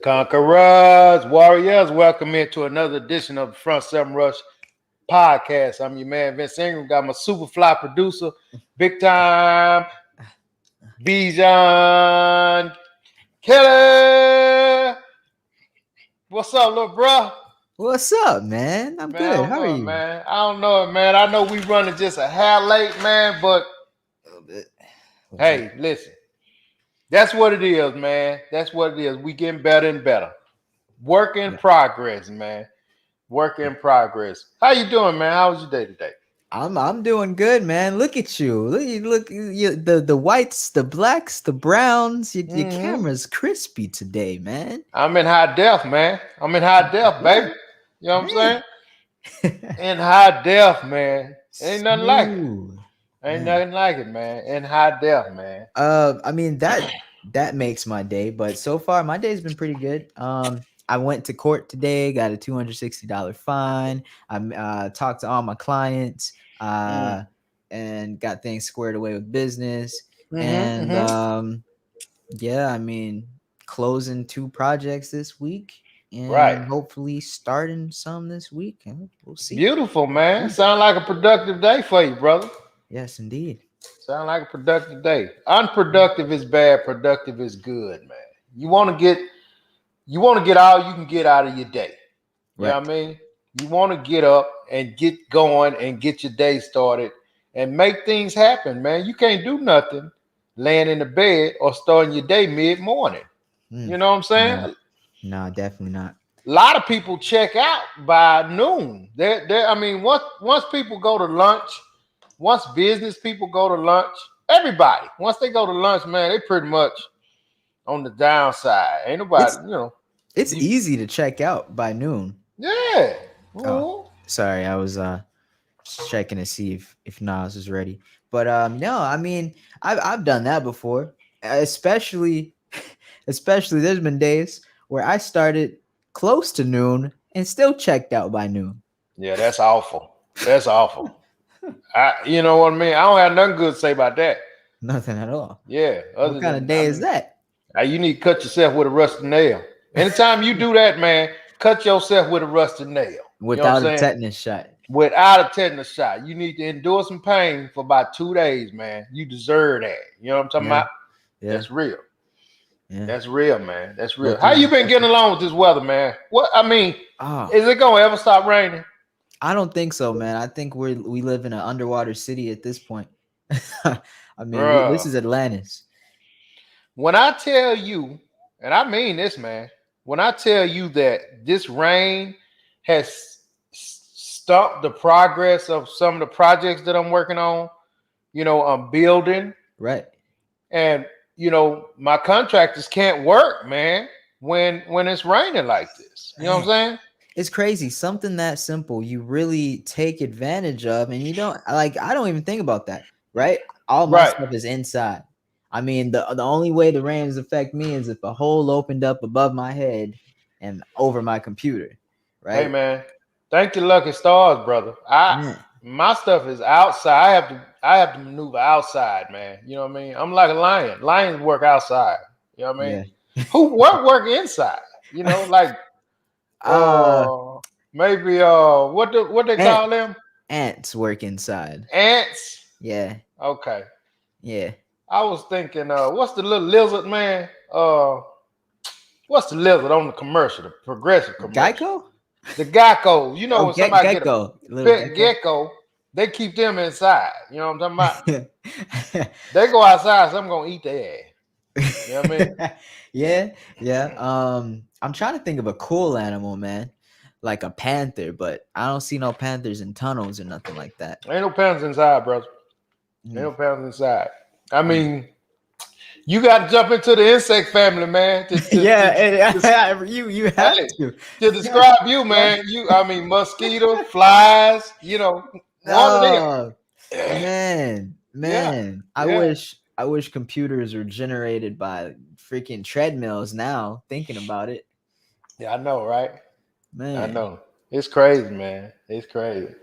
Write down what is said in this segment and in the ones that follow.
Conquerors, warriors, welcome into another edition of the Front Seven Rush podcast. I'm your man, Vince Ingram. Got my super fly producer, big time Bijan Kelly. What's up, little bro? What's up, man? I'm Man, good. I How don't are know, you? man. I don't know it, man. I know we running just a hair late, man, but A little bit. hey, listen. That's what it is, man. That's what it is. We getting better and better. Work in Yeah. progress, man. Work in progress. How you doing, man? How was your day today? I'm doing good, man. Look at you. Look the whites, the blacks, the browns. Your Mm-hmm. camera's crispy today, man. I'm in high def, man. I'm in high def, baby. Yeah. You know what I'm saying? Hey. In high def, man. Ain't nothing like it. Smooth. Ain't Man. nothing like it, man. In high def, man. I mean that makes my day, but so far my day's been pretty good. I went to court today, got a $260 fine. I talked to all my clients, Mm. and got things squared away with business. Mm-hmm, And mm-hmm. yeah, I mean, closing 2 projects this week, Right. and hopefully starting some this week. And we'll see. Beautiful, man. Sound like a productive day for you, brother. Yes, indeed. Sound like a productive day. Unproductive is bad. Productive is good, man. You want to get all you can get out of your day. You know Right. what I mean? You want to get up and get going and get your day started and make things happen, man. You can't do nothing laying in the bed or starting your day mid-morning. Mm, You know what I'm saying? no, no, definitely not. A lot of people check out by noon. I mean, once people go to lunch, once business people go to lunch, everybody, once they go to lunch, man, they pretty much on the downside. Ain't nobody, It's It's you, easy to check out by noon. yeah. Oh, Mhm. sorry, I was just checking to see if Nas is ready. But no, I mean, I've done that before. Especially especially there's been days where I started close to noon and still checked out by noon. Yeah, that's awful. That's awful. You know what I mean? I don't have nothing good to say about that. Nothing at all. Yeah, What other kind of than I day is mean, that? you need to cut yourself with a rusty nail. Anytime you do that, man, cut yourself with a rusty nail. You know what I'm Without a saying? tetanus shot. Without a tetanus shot, you need to endure some pain for about 2 days, man. You deserve that. You know what I'm talking Yeah, about? yeah, That's real. yeah. That's real, man. That's real. Go How through you some been getting tetanus. along with this weather, man? What I mean, Oh, is it gonna ever stop raining? I don't think so, man. I think we live in an underwater city at this point. I mean, this Bruh. is Atlantis. When I tell you, and I mean this, man, when I tell you that this rain has stopped the progress of some of the projects that I'm working on, I'm building, Right. and my contractors can't work, man, when it's raining like this. You know what I'm Man, saying? it's crazy. Something that simple you really take advantage of, and you don't like. I don't even think about that. Right. All my Right. stuff is inside. I mean, the only way the rains affect me is if a hole opened up above my head and over my computer. Hey, Right. man. Thank you, lucky stars, brother. Man. My stuff is outside. I have to maneuver outside, man. You know what I mean? I'm like a lion. Lions work outside. You know what I mean? Yeah. What work inside? Like uh, maybe what they ant call them? ants work inside. Ants. Yeah. Okay. Yeah. I was thinking, what's the little lizard, man? What's the lizard on the commercial, the progressive commercial? Geico. The gecko. Oh, When somebody get a gecko. Little pet gecko. gecko, they keep them inside. You know what I'm talking about? They go outside, so I'm gonna eat their ass. You know what I mean? Yeah, yeah. I'm trying to think of a cool animal, man, like a panther, but I don't see no panthers in tunnels or nothing like that. Ain't no panthers inside, brother. Ain't Mm, no panthers inside. I mm. mean, you got to jump into the insect family, man, Yeah, you have hey, to. to describe you, man. I mean, mosquitoes, flies. One of them. No, man, Yeah, man. yeah, I wish computers were generated by freaking treadmills now. Thinking about it, yeah. I know, right? I man. know. It's crazy, man. It's crazy.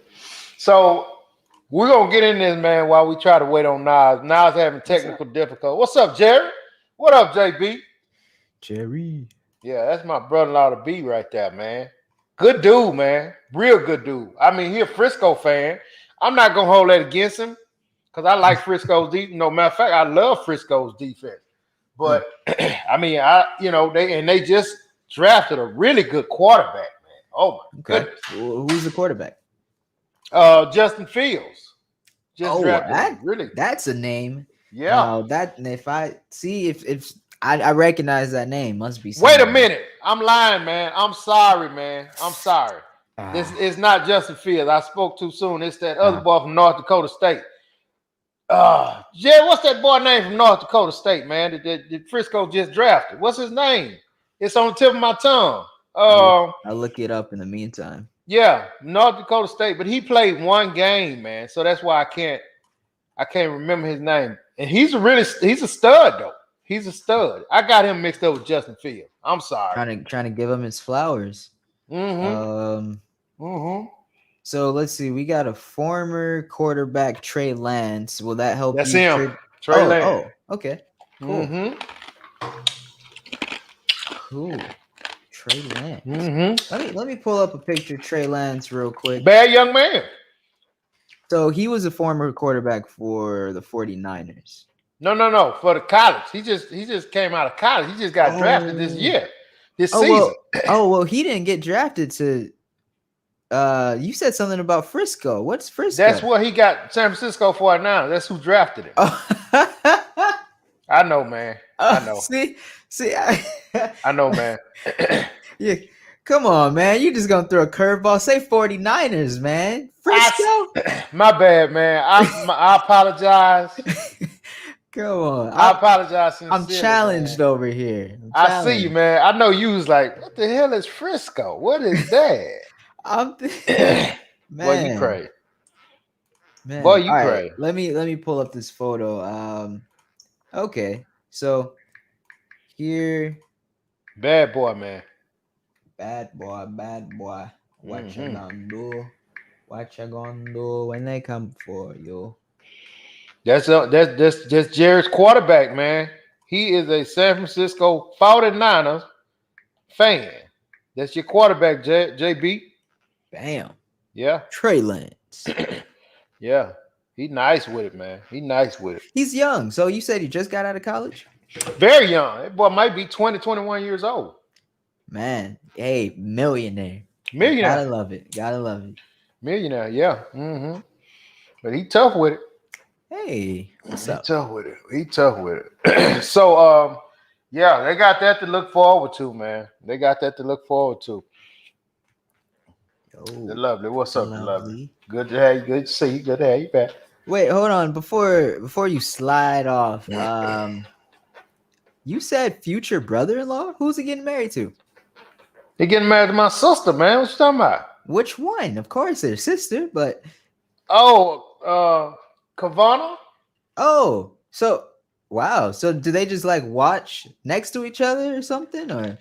So we're gonna get in this, man, while we try to wait on Nas. Nas having What's up, technical difficulty. What's up, Jerry? What up, JB? Jerry? Yeah, that's my brother-in-law to be right there, man. Good dude, man. Real good dude. I mean, he a Frisco fan. I'm not gonna hold that against him because I like Frisco's defense. No matter of fact, I love Frisco's defense. Huh. But I mean, they just drafted a really good quarterback, man. Oh my Okay. goodness. Who's the quarterback? Justin Fields just Oh, drafted a really that's a name. yeah. That if I see if I recognize that name, must be Wait a somebody. minute. I'm lying, man. I'm sorry, man. I'm sorry. This Ah, is not Justin Fields. I spoke too soon. It's that other ah. boy from North Dakota State. Jay, what's that boy name from North Dakota State, man? That Frisco just drafted. What's his name? It's on the tip of my tongue. I'll look it up in the meantime. Yeah, North Dakota State, but he played one game, man. So that's why I can't remember his name. And he's a stud though. He's a stud. I got him mixed up with Justin Fields. I'm sorry. Trying to give him his flowers. Mm-hmm. Um. Mm-hmm. So let's see. We got a former quarterback, Trey Lance. Will that help That's you? him. Trey Lance. Okay. Cool. Mm-hmm. Cool. Trey Lance. Mm-hmm. Let me pull up a picture of Trey Lance real quick. Bad young man. So he was a former quarterback for the 49ers. No. For the college. He just came out of college. He just got drafted this year. This season. Well, he didn't get drafted to you said something about Frisco. What's Frisco? That's what he got San Francisco for now. That's who drafted him. Oh. I know, man. I know. See, I know, man. Yeah, come on, man. You just gonna throw a curveball. Say 49ers, man. Frisco. My bad, man. I apologize. Come on. I apologize sincerely. I'm challenged man. over here. I see you, man. I know you was like, what the hell is Frisco? What is that? Man. Boy, you crazy. Man. Boy, you All crazy. right, let me pull up this photo. Okay. So here, Bad boy, man. bad boy. What you gonna do? What you gonna do when they come for you? That's Jared's quarterback, man. He is a San Francisco 49ers fan. That's your quarterback, JB. Bam. Yeah. Trey Lance. Yeah. He nice with it, man. He nice with it. He's young. So you said he just got out of college? Very young. That boy might be 20, 21 years old. Man, hey, millionaire. Millionaire. Gotta love it. Gotta love it. Millionaire, yeah. Mm-hmm. But he tough with it. Hey, what's He up? tough with it. He tough with it. So yeah, they got that to look forward to, man. They got that to look forward to. Yo, The lovely. What's up, the lovely? lovely. Good to have you. Good to see you. Good to have you back. Wait, hold on. Before you slide off, you said future brother-in-law? Who's he getting married to? They getting married to my sister, man. What you talking about? Which one? Of course, their sister, but Kavana? oh, so wow. So do they just like watch next to each other or something, or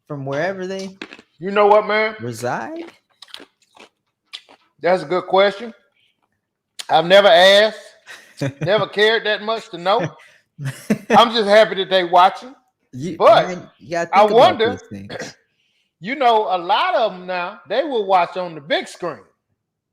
from wherever they You know what, man? reside? That's a good question. I've never asked, never cared that much to know. I'm just happy that they watching. But man, you gotta I think about wonder, these things. you know, a lot of them now, they will watch on the big screen.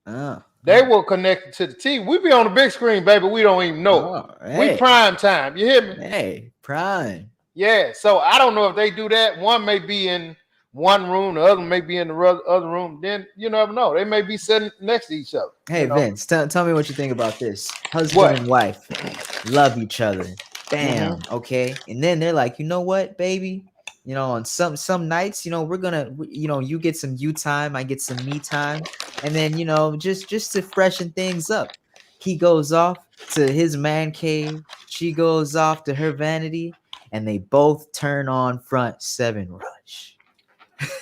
Oh, They will connect it to the TV. We be on the big screen, baby. We don't even know. hey. We prime time. You hear me? Hey, prime. Yeah. So I don't know if they do that. One may be in one room, the other may be in the other room. Then you never know. They may be sitting next to each other. Hey, you know? Vince, tell me what you think about this. Husband What? and wife love each other. Bam. Okay. And then they're like, you know what, baby? You know, on some nights, you know, we're gonna, you know, you get some you time, I get some me time, and then you know, just to freshen things up, he goes off to his man cave, she goes off to her vanity, and they both turn on front seven rush.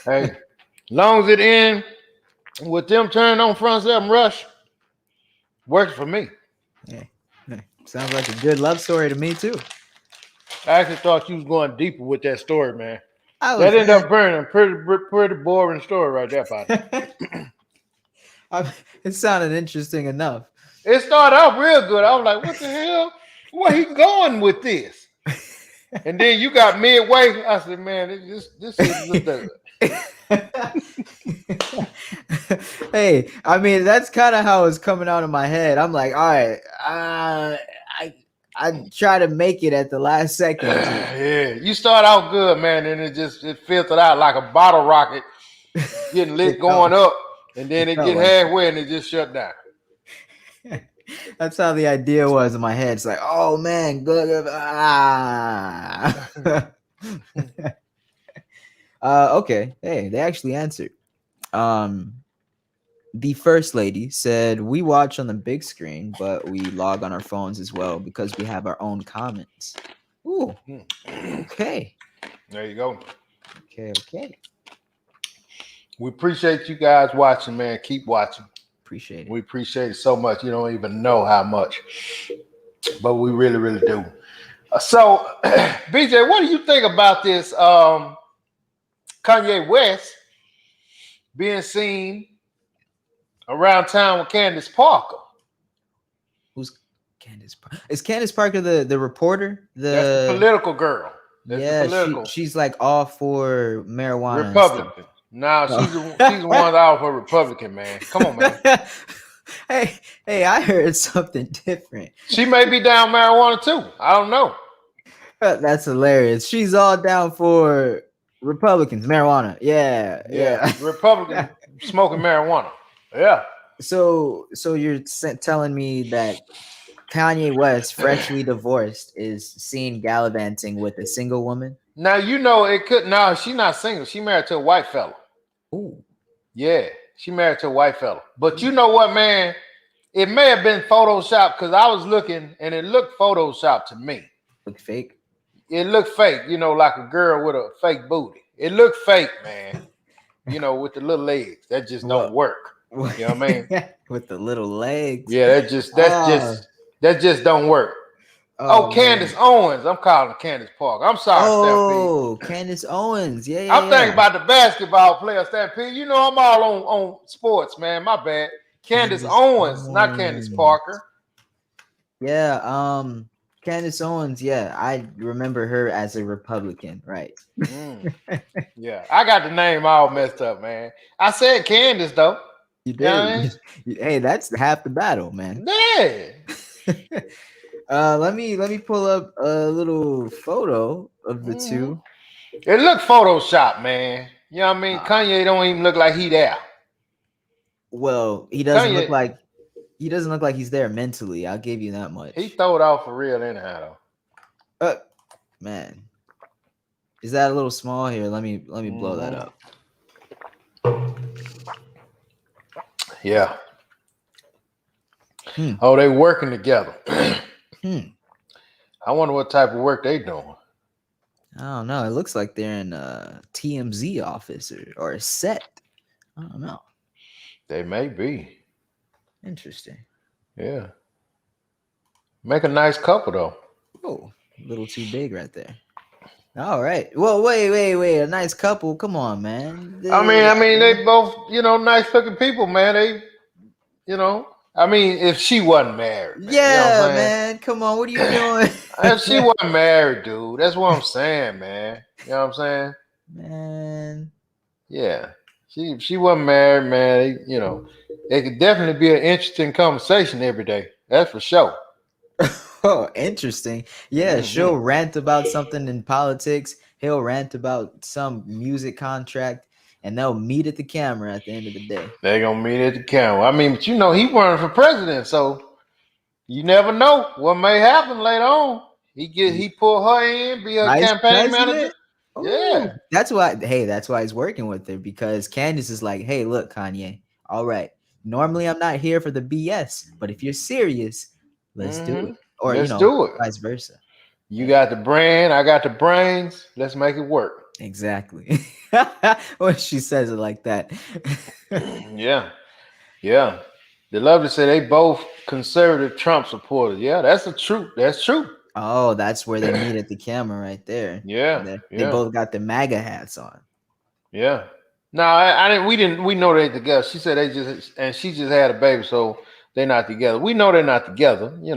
Hey, long as it end with them turning on front seven rush, works for me. Yeah. Sounds like a good love story to me too. I actually thought you was going deeper with that story, man. That ended up burning. Pretty boring story right there, buddy. It sounded interesting enough. It started out real good. I was like, what the hell? Where he going with this? And then you got midway. I said, man, this is the Hey, I mean that's kind of how it's coming out of my head. I'm like, all right, I try to make it at the last second. yeah. You start out good, man, and it filtered out like a bottle rocket getting lit It felt, going up, and then it it felt get like halfway and it just shut down. that's how the idea was in my head. It's like, oh man, good. Okay. Hey, they actually answered. Um, the first lady said we watch on the big screen, but we log on our phones as well because we have our own comments. Ooh, okay, There you go. okay. We appreciate you guys watching, man. Keep watching. Appreciate it. We appreciate it so much. You don't even know how much, but we really, really do. So, BJ, what do you think about this? Kanye West being seen around town with Candace Parker. Who's Candace? Is Candace Parker the reporter? That's the political girl. That's yeah, the political. she's like all for marijuana. Republican. No, she's the one out for Republican, man. Come on, man. hey, I heard something different. She may be down marijuana too. I don't know. That's hilarious. She's all down for Republicans, marijuana. Yeah. Republican smoking marijuana. Yeah. So you're telling me that Kanye West, freshly divorced, is seen gallivanting with a single woman? Now you know it could. No, she's not single. She married to a white fella. Ooh. Yeah, she married to a white fella. But you know what, man? It may have been Photoshopped because I was looking and it looked Photoshopped to me. Look fake. It looked fake, you know, like a girl with a fake booty. It looked fake, man. You know, with the little legs. That just don't work. You know what I mean? With the little legs. Yeah, that just don't work. Oh, Candace Owens. I'm calling her Candace Parker. I'm sorry, Stampede. Candace Owens. Yeah. I'm thinking about the basketball player, Stampede. You know I'm all on sports, man. My bad. Candace Owens, not Candace Parker. Yeah, Candace Owens, yeah. I remember her as a Republican, right? Yeah, I got the name all messed up, man. I said Candace, though. You did. You know I mean? Hey, that's half the battle, man. Yeah. Let me pull up a little photo of the two. It looked Photoshop, man. You know what I mean? Kanye don't even look like he there. Well, he doesn't look like he's there mentally. I'll give you that much. He throw it off for real anyhow, though. Man, is that a little small here? Let me blow that up. Yeah. Oh, they working together. I wonder what type of work they doing. I don't know. It looks like they're in a TMZ office or a set. I don't know. They may be. Interesting. Yeah. Make a nice couple though. Oh, a little too big right there. All right. Well, wait. A nice couple. Come on, man. I mean, they both, nice looking people, man. They, if she wasn't married. Man, yeah, man. Come on. What are you doing? If she wasn't married, dude. That's what I'm saying, man. You know what I'm saying? Man. Yeah. She wasn't married, man. It could definitely be an interesting conversation every day. That's for sure. Oh, interesting. Yeah, she'll rant about something in politics. He'll rant about some music contract, and they'll meet at the camera at the end of the day. They're gonna meet at the camera. I mean, but he running for president, so you never know what may happen later on. He pull her in, be her campaign manager. Ooh, yeah, that's why. Hey, that's why he's working with her, because Candace is like, hey, look, Kanye. All right, normally I'm not here for the BS, but if you're serious, let's do it. Or let's do it. Vice versa. You got the brand, I got the brains. Let's make it work. Exactly. When she says it like that. Yeah. The lovely said they both conservative Trump supporters. Yeah, that's the truth. That's true. Oh, that's where they meet at the camera right there. Yeah. They both got the MAGA hats on. Yeah. No, I didn't. We know they're together. She said she just had a baby, so they're not together. We know they're not together. We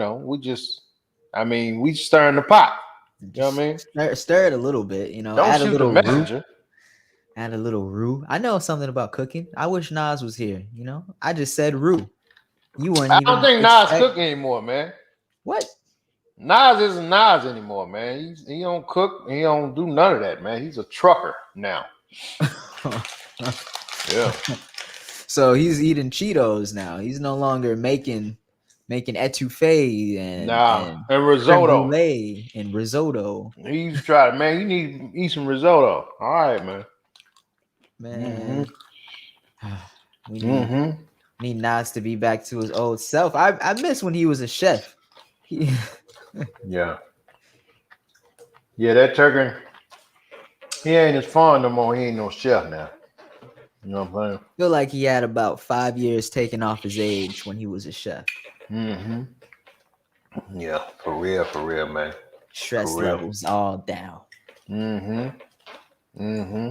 stirring the pot. You know what I Just mean? stir it a little bit, you know, Don't shoot the messenger. add a little roux. I know something about cooking. I wish Nas was here, you know. I just said roux. You wouldn't I don't even think Nas expect cook anymore, man. what? Nas isn't Nas anymore, man. He don't cook. He don't do none of that, man. He's a trucker now. Yeah. So he's eating Cheetos now. He's no longer making etouffee Nah. and And creme risotto. brulee and risotto. He used to try to, man, you need to eat some risotto. All right, man. Mm-hmm. Man, we Mm-hmm. need Nas to be back to his old self. I miss when he was a chef. He, Yeah. Yeah, that turkey, he ain't as fun no more. He ain't no chef now. You know what I'm feel like he had about 5 years taken off his age when he was a chef. saying? Mm-hmm. Yeah, for real, man. Stress For real. levels all down. Mm-hmm. Mm-hmm.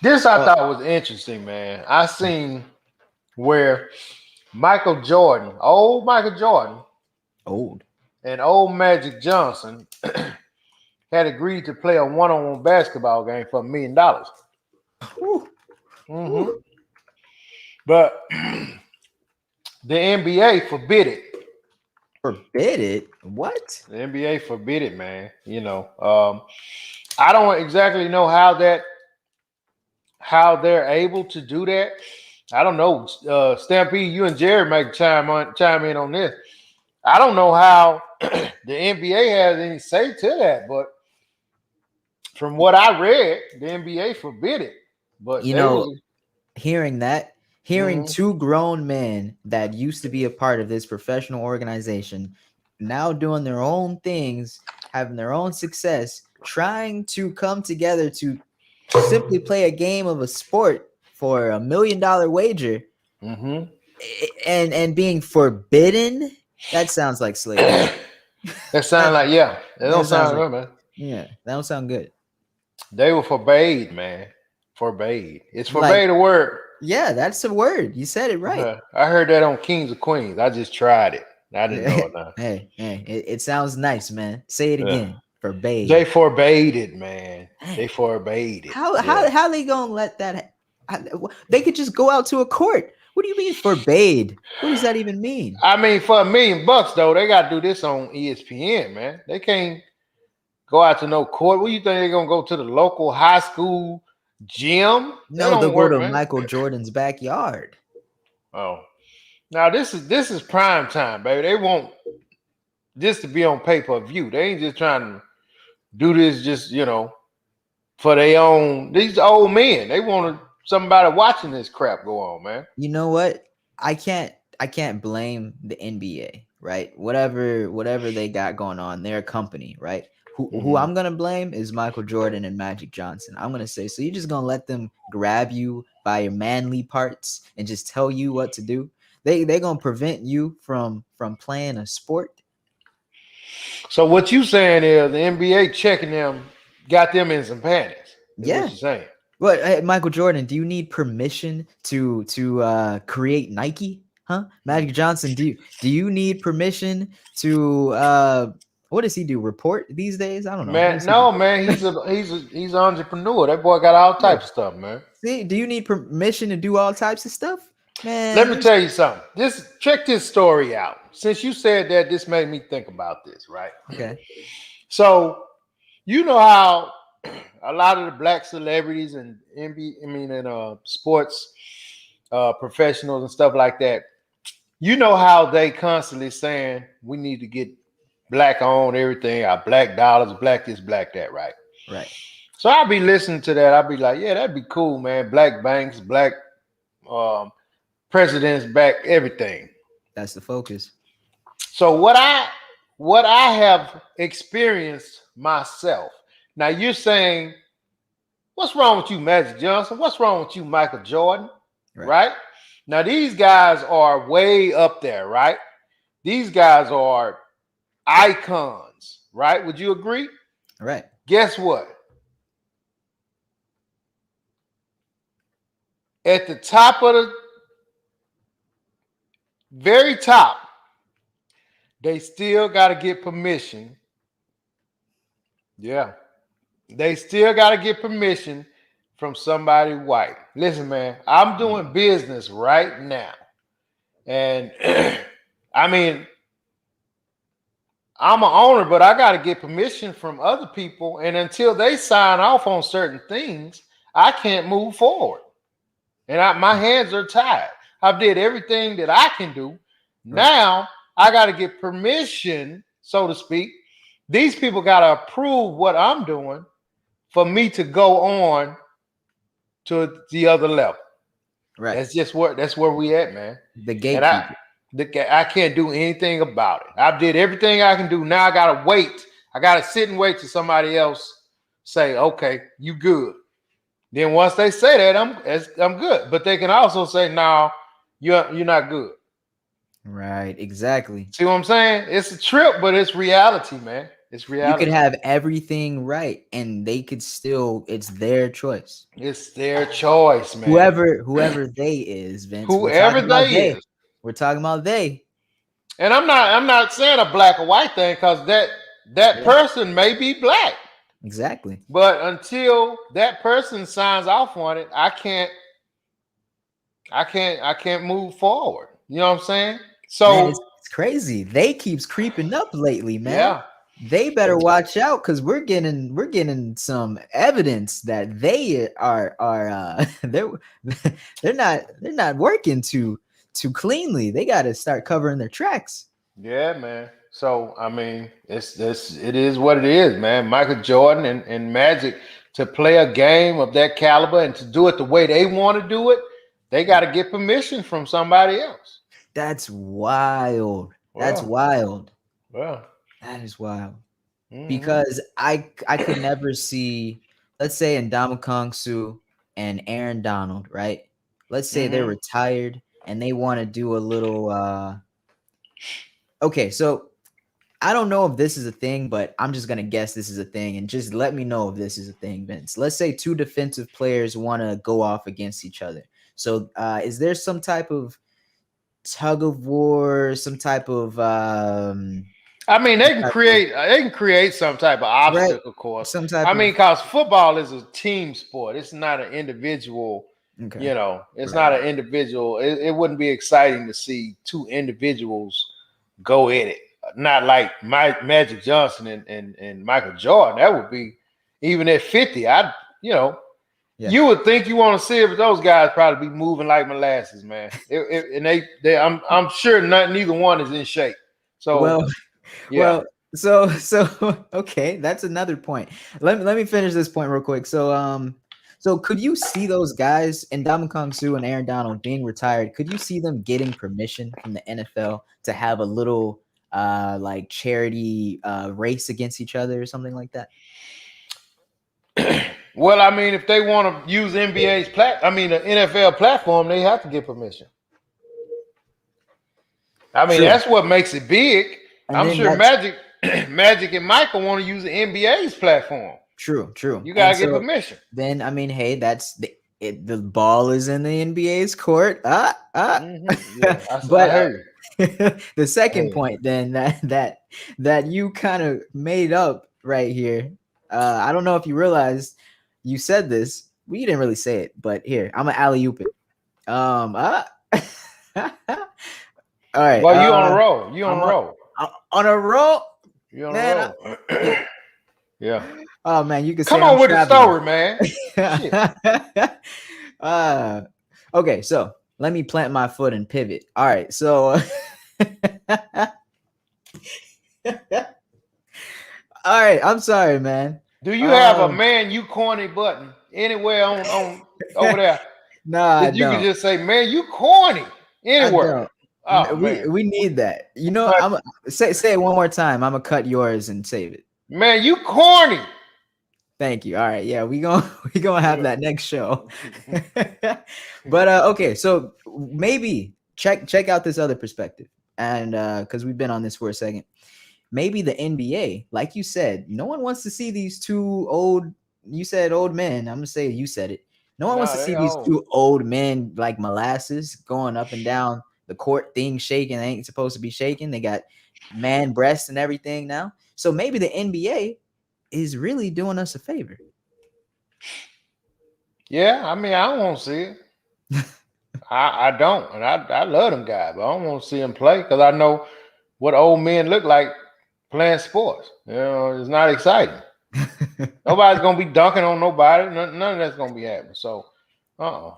This I Uh, thought was interesting, man. I seen where Michael Jordan, old Michael Jordan, Old. and old Magic Johnson had agreed to play a one-on-one basketball game for $1 million. Whew, Mm-hmm. whew. But the NBA forbid it. Forbid it. What? The NBA forbid it, man. I don't exactly know how they're able to do that. I don't know. Stampede, you and Jared might chime in on this. I don't know how the NBA has any say to that, but from what I read, the NBA forbid it. But You they know, was hearing that, hearing mhm. two grown men that used to be a part of this professional organization now doing their own things, having their own success, trying to come together to simply play a game of a sport for $1 million wager Mm-hmm. and being forbidden, that sounds like slavery. That sound That, like yeah. That don't that sounds sound like, good, man. yeah, that don't sound good. They were forbade, man. Forbade. It's Like, forbade a word. yeah, that's the word. You said it right. I heard that on Kings of Queens. I just tried it. I didn't know Hey, it now. it sounds nice, man. Say it Yeah. again. They Forbade. forbade it, man. Dang. They forbade it. How Yeah. how how they gonna let that? They could just go out to a court. What do you mean forbade? What does that even mean? I mean, for $1 million though, they got to do this on ESPN, man. They can't go out to no court. What do you think they're gonna go to the local high school gym? That No, they'll don't go work, to man. Michael Jordan's backyard. Oh, now this is prime time, baby. They want this to be on pay-per-view. They ain't just trying to do this just for their own. These old men, they want somebody watching this crap go on, man. You know what? I can't blame the NBA, right? Whatever they got going on, their company, right? Who Mm-hmm. I'm gonna blame is Michael Jordan and Magic Johnson. I'm gonna say, so you're just gonna let them grab you by your manly parts and just tell you what to do? They're gonna prevent you from playing a sport? So what you saying is the NBA checking them, got them in some panties. Is what Yeah. you're saying. But hey, Michael Jordan, do you need permission to create Nike? Huh? Magic Johnson, do you need permission to what does he do? Report these days? I don't know. What Man, does he do? no, man, he's an entrepreneur. That boy got all Yeah. types of stuff, man. See, do you need permission to do all types of stuff? Let Man, me just tell you something. Check this story out. Since you said that, this made me think about this, right? okay. So you know how a lot of the black celebrities and sports professionals and stuff like that. You know how they constantly saying we need to get black on everything, our black dollars, black this, black that, right? Right. So I'll be listening to that. I'll be like, yeah, that'd be cool, man. Black banks, black um, presidents, back everything. That's the focus. So what I have experienced myself. Now you're saying, what's wrong with you, Magic Johnson? What's wrong with you, Michael Jordan? Right. Right? Now these guys are way up there, right? These guys are icons, right? Would you agree? Right. Guess what? At the top of the very top, they still got to get permission Yeah. They still got to get permission from somebody white. Listen, man, I'm doing business right now. And I mean, I'm an owner, but I got to get permission from other people. And until they sign off on certain things, I can't move forward. And my hands are tied. I've did everything that I can do. Right. Now I got to get permission, so to speak. These people got to approve what I'm doing for me to go on to the other level. Right. That's where we at, man. The And gatekeeper. I can't do anything about it. I did everything I can do. Now I gotta wait. I gotta sit and wait till somebody else say, "Okay, you good." Then once they say that, I'm good. But they can also say, "No, you're not good." Right. Exactly. See what I'm saying? It's a trip, but it's reality, man. It's You could reality. have everything right, and they could still. It's their choice. It's their choice, man. Whoever they is, Vince. We're Whoever talking about they they. is. We're talking about they. And I'm not saying a black or white thing because that Yeah. person may be black. Exactly. But until that person signs off on it, I can't move forward. You know what I'm saying? Man, So it's crazy. They keeps creeping up lately, man. yeah, They better watch out because we're getting some evidence that they are they're not working too cleanly. They got to start covering their tracks. yeah, man. So I mean, it is what it is, man. Michael Jordan and Magic, to play a game of that caliber and to do it the way they want to do it, they got to get permission from somebody else. That's wild. That's Well, wild. well. That is wild. Hmm. Because I could never see, let's say, Ndamukong Suh and Aaron Donald, right? Let's say they're Hmm. retired and they want to do a little okay, so I don't know if this is a thing, but I'm just gonna guess this is a thing, and just let me know if this is a thing, Vince. Let's say two defensive players want to go off against each other. So, is there some type of tug of war, some type of I mean, some type of they can create some type of right, obstacle course. some type I of mean, because football is a team sport. It's not an individual. okay, It's right, not right, an individual. It wouldn't be exciting to see two individuals go at it. Not like Magic Johnson and Michael Jordan. That would be, even at 50. You know yeah. you would think you want to see it, but those guys probably be moving like molasses, man. And I'm sure neither one is in shape. So Well, yeah. well, so okay, that's another point. Let me finish this point real quick. So could you see those guys and Ndamukong Suh and Aaron Donald being retired? Could you see them getting permission from the NFL to have a little like charity race against each other or something like that? Well, I mean, if they want to use the NFL platform, they have to get permission. I mean, True. that's what makes it big. And I'm then sure that's Magic and Michael want to use the NBA's platform. true. You And gotta get so permission. then I mean, hey, the ball is in the NBA's court. Yeah, I But heard you. the I heard second you. point then that you kind of made up right here. I don't know if you realized you said this. We didn't really say it, but here I'm an alley oop it. All right. Well, you on a roll. You on I'm a roll. on a roll, You on a man. roll. Yeah. Oh man, you could say Come I'm on with the traveling. story, man. Shit. uh, okay, so let me plant my foot and pivot. All right, so all right, I'm sorry, man. Do you have a Um, man you corny button anywhere on over there nah, I that you can don't. just say, man, you corny I anywhere? don't. Oh We man. we need that. You know, But I'm say it one more time. I'm gonna cut yours and save it. man, you corny. Thank you. All right, yeah, we gonna have Yeah. that next show. But okay, so maybe check out this other perspective, and because we've been on this for a second, maybe the NBA, like you said, no one wants to see these two old. You said old men. I'm gonna say you said it. No one wants No, to they see these old. two old men like molasses going up and down the court, things shaking. They ain't supposed to be shaking. They got man breasts and everything now. So maybe the NBA is really doing us a favor. Yeah, I mean, I don't want to see it. I don't, and I love them guys, but I don't want to see them play because I know what old men look like playing sports. You know, it's not exciting. Nobody's gonna be dunking on nobody. None of that's gonna be happening. So, I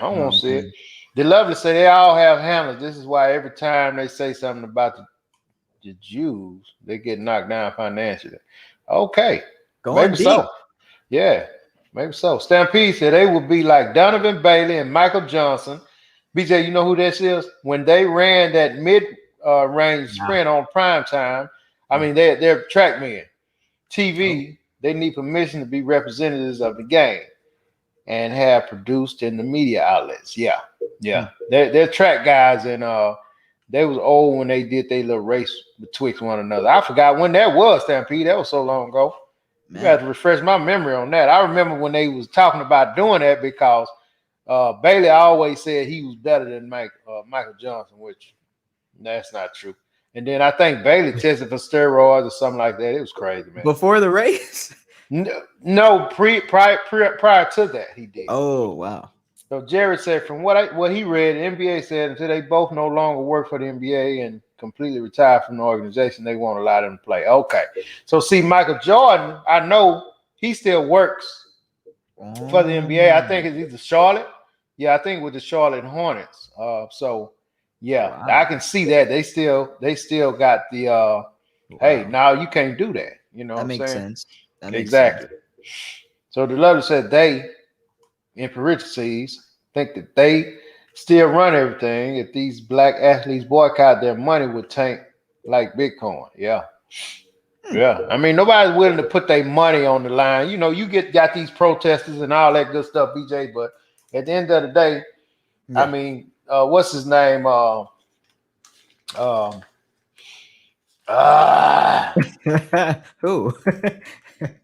don't want Oh to see it. man, They love to say they all have handlers. This is why every time they say something about the Jews, they get knocked down financially. Okay, going maybe so. deep. Yeah, maybe so. Stampede said they would be like Donovan Bailey and Michael Johnson. BJ, you know who this is? When they ran that mid range Nah. sprint on prime time, I Yeah. mean they're track men. Oh. TV, they need permission to be representatives of the game and have produced in the media outlets. Yeah, Hmm. yeah. They're track guys, and they was old when they did their little race betwixt one another. I forgot when that was, Stampede. That was so long ago. You got Man. to refresh my memory on that. I remember when they was talking about doing that because Bailey always said he was better than Michael Johnson, which that's not true. And then I think Bailey tested for steroids or something like that. It was crazy, man. Before the race? No, prior to that, he did. Oh wow. So Jared said, from what he read, the NBA said until they both no longer work for the NBA and completely retire from the organization, they won't allow them to play. Okay. So see, Michael Jordan, I know he still works for the NBA. I Oh think it's either Charlotte. Yeah, I think with the Charlotte Hornets. So yeah, I wow. can see that they still got the hey, Wow. now you can't do that. You know what That I'm makes saying? sense. That makes sense. Exactly. So the letter said they, in parentheses, think that they still run everything. If these black athletes boycott, their money would tank like Bitcoin. Yeah. Hmm. Yeah. I mean, nobody's willing to put their money on the line. You know, you got these protesters and all that good stuff, BJ, but at the end of the day, I Yeah. mean, what's his name? Um, ah, Who?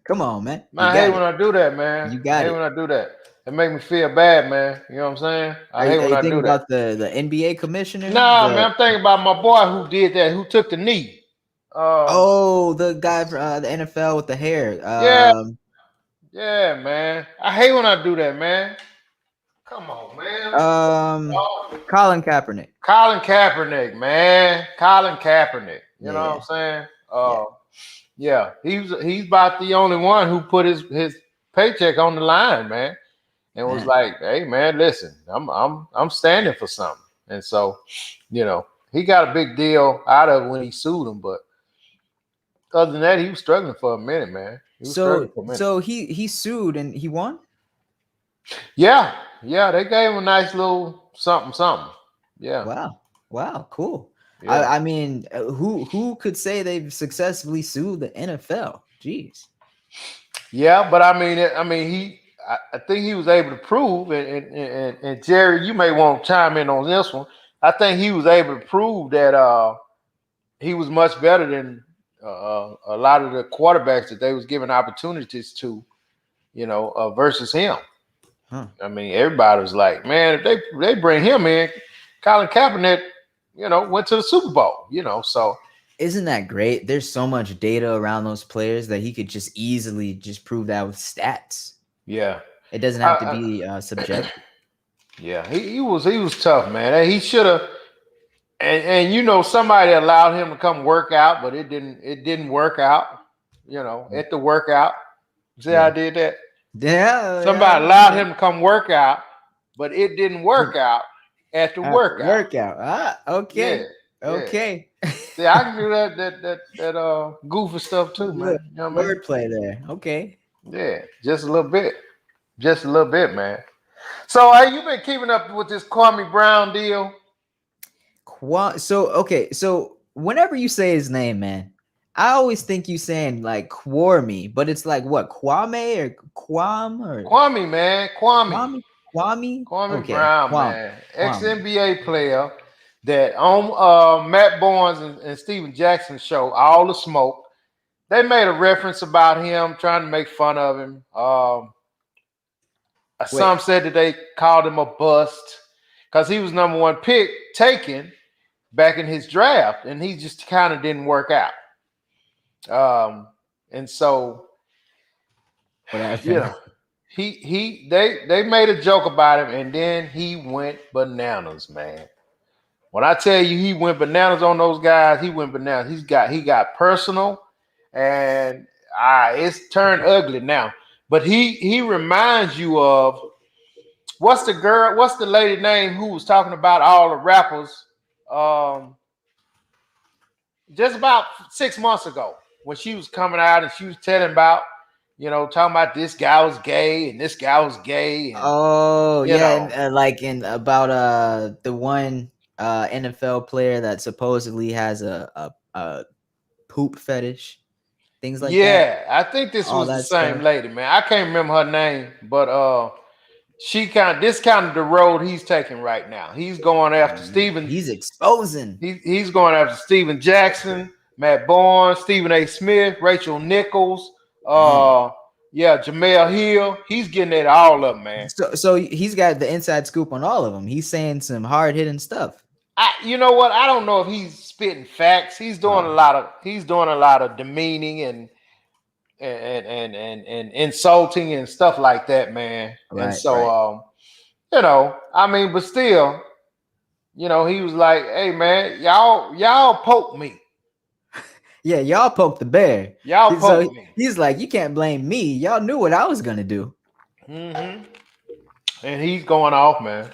Come on, man. man, You I hate got when it. I do that, man. You I got hate it. when I do that. It make me feel bad, man. You know what I'm saying? I hate Are when you I thinking do that. about the NBA commissioner? Nah, man, The I'm thinking about my boy who did that, who took the knee. Um, oh, the guy from the NFL with the hair. yeah, yeah, man. I hate when I do that, man. Come on, man. Um, Oh, Colin Kaepernick. Colin Kaepernick, man. Colin Kaepernick. You know what I'm Yeah, saying? yeah, Yeah, he's about the only one who put his paycheck on the line, man, and was man. like, "Hey, man, listen, I'm standing for something." And so, you know, he got a big deal out of it when he sued him, but other than that, he was struggling for a minute, man. He was struggling So for a minute. so he sued and he won. Yeah, yeah, they gave him a nice little something, something. Yeah, Wow, wow, cool. yeah, I mean, who could say they've successfully sued the NFL? Jeez. yeah. But I think he was able to prove, and Jerry, you may want to chime in on this one. I think he was able to prove that he was much better than a lot of the quarterbacks that they was giving opportunities to, versus him. Huh. I mean, everybody was like, man, if they bring him in, Colin Kaepernick, went to the Super Bowl, so Isn't that great? There's so much data around those players that he could just easily just prove that with stats. yeah. It doesn't I, have to I, be subjective. yeah, he was tough, man. He should have, and somebody allowed him to come work out, but it didn't work out. Mm. At the workout, see how I Yeah. did that? Yeah, Somebody allowed him to come work out, but it didn't yeah. work out at the At the workout. workout. Ah, Yeah, okay. yeah. Okay. See, I can do that goofy stuff too, Good man. You know what I mean? wordplay there. Okay. Yeah, just a little bit, man. So, hey, you been keeping up with this Kwame Brown deal? So okay, so whenever you say his name, man, I always think you saying like Kwame, but it's like what, Kwame or Kwam or Kwame, man, Kwame. Kwame? Kwame? Kwame Okay, Brown, Kwam. man, ex Kwame. NBA player that on Matt Barnes and Steven Jackson show, All the Smoke. They made a reference about him, trying to make fun of him. Wait, Some said that they called him a bust because he was number one pick taken back in his draft, and he just kind of didn't work out. And so What You happened? know, they made a joke about him, and then he went bananas, man. When I tell you he went bananas on those guys, he went bananas. He got personal, and it's turned ugly now. But he reminds you of what's the lady name who was talking about all the rappers um, just about 6 months ago when she was coming out and she was telling about talking about this guy was gay and this guy was gay and Oh you yeah, know and, like in about the one NFL player that supposedly has a poop fetish, things like that. yeah, I think this All was the that same stuff. lady, man. I can't remember her name, but this kind of the road he's taking right now. He's going after Steven. He's exposing. He's going after Steven Jackson, Matt Bourne, Stephen A. Smith, Rachel Nichols, Man. uh yeah, Jamel Hill. He's getting at all of them, man. So he's got the inside scoop on all of them. He's saying some hard hitting stuff. You know what? I don't know if he's spitting facts. Oh, He's doing a lot of demeaning and insulting and stuff like that, man. And right, so right. I mean, but still, he was like, "Hey, man, y'all poke me. Yeah, y'all poked the bear. Y'all So poke me." he's like, you can't blame me. Y'all knew what I was gonna do. hmm And he's going off, man.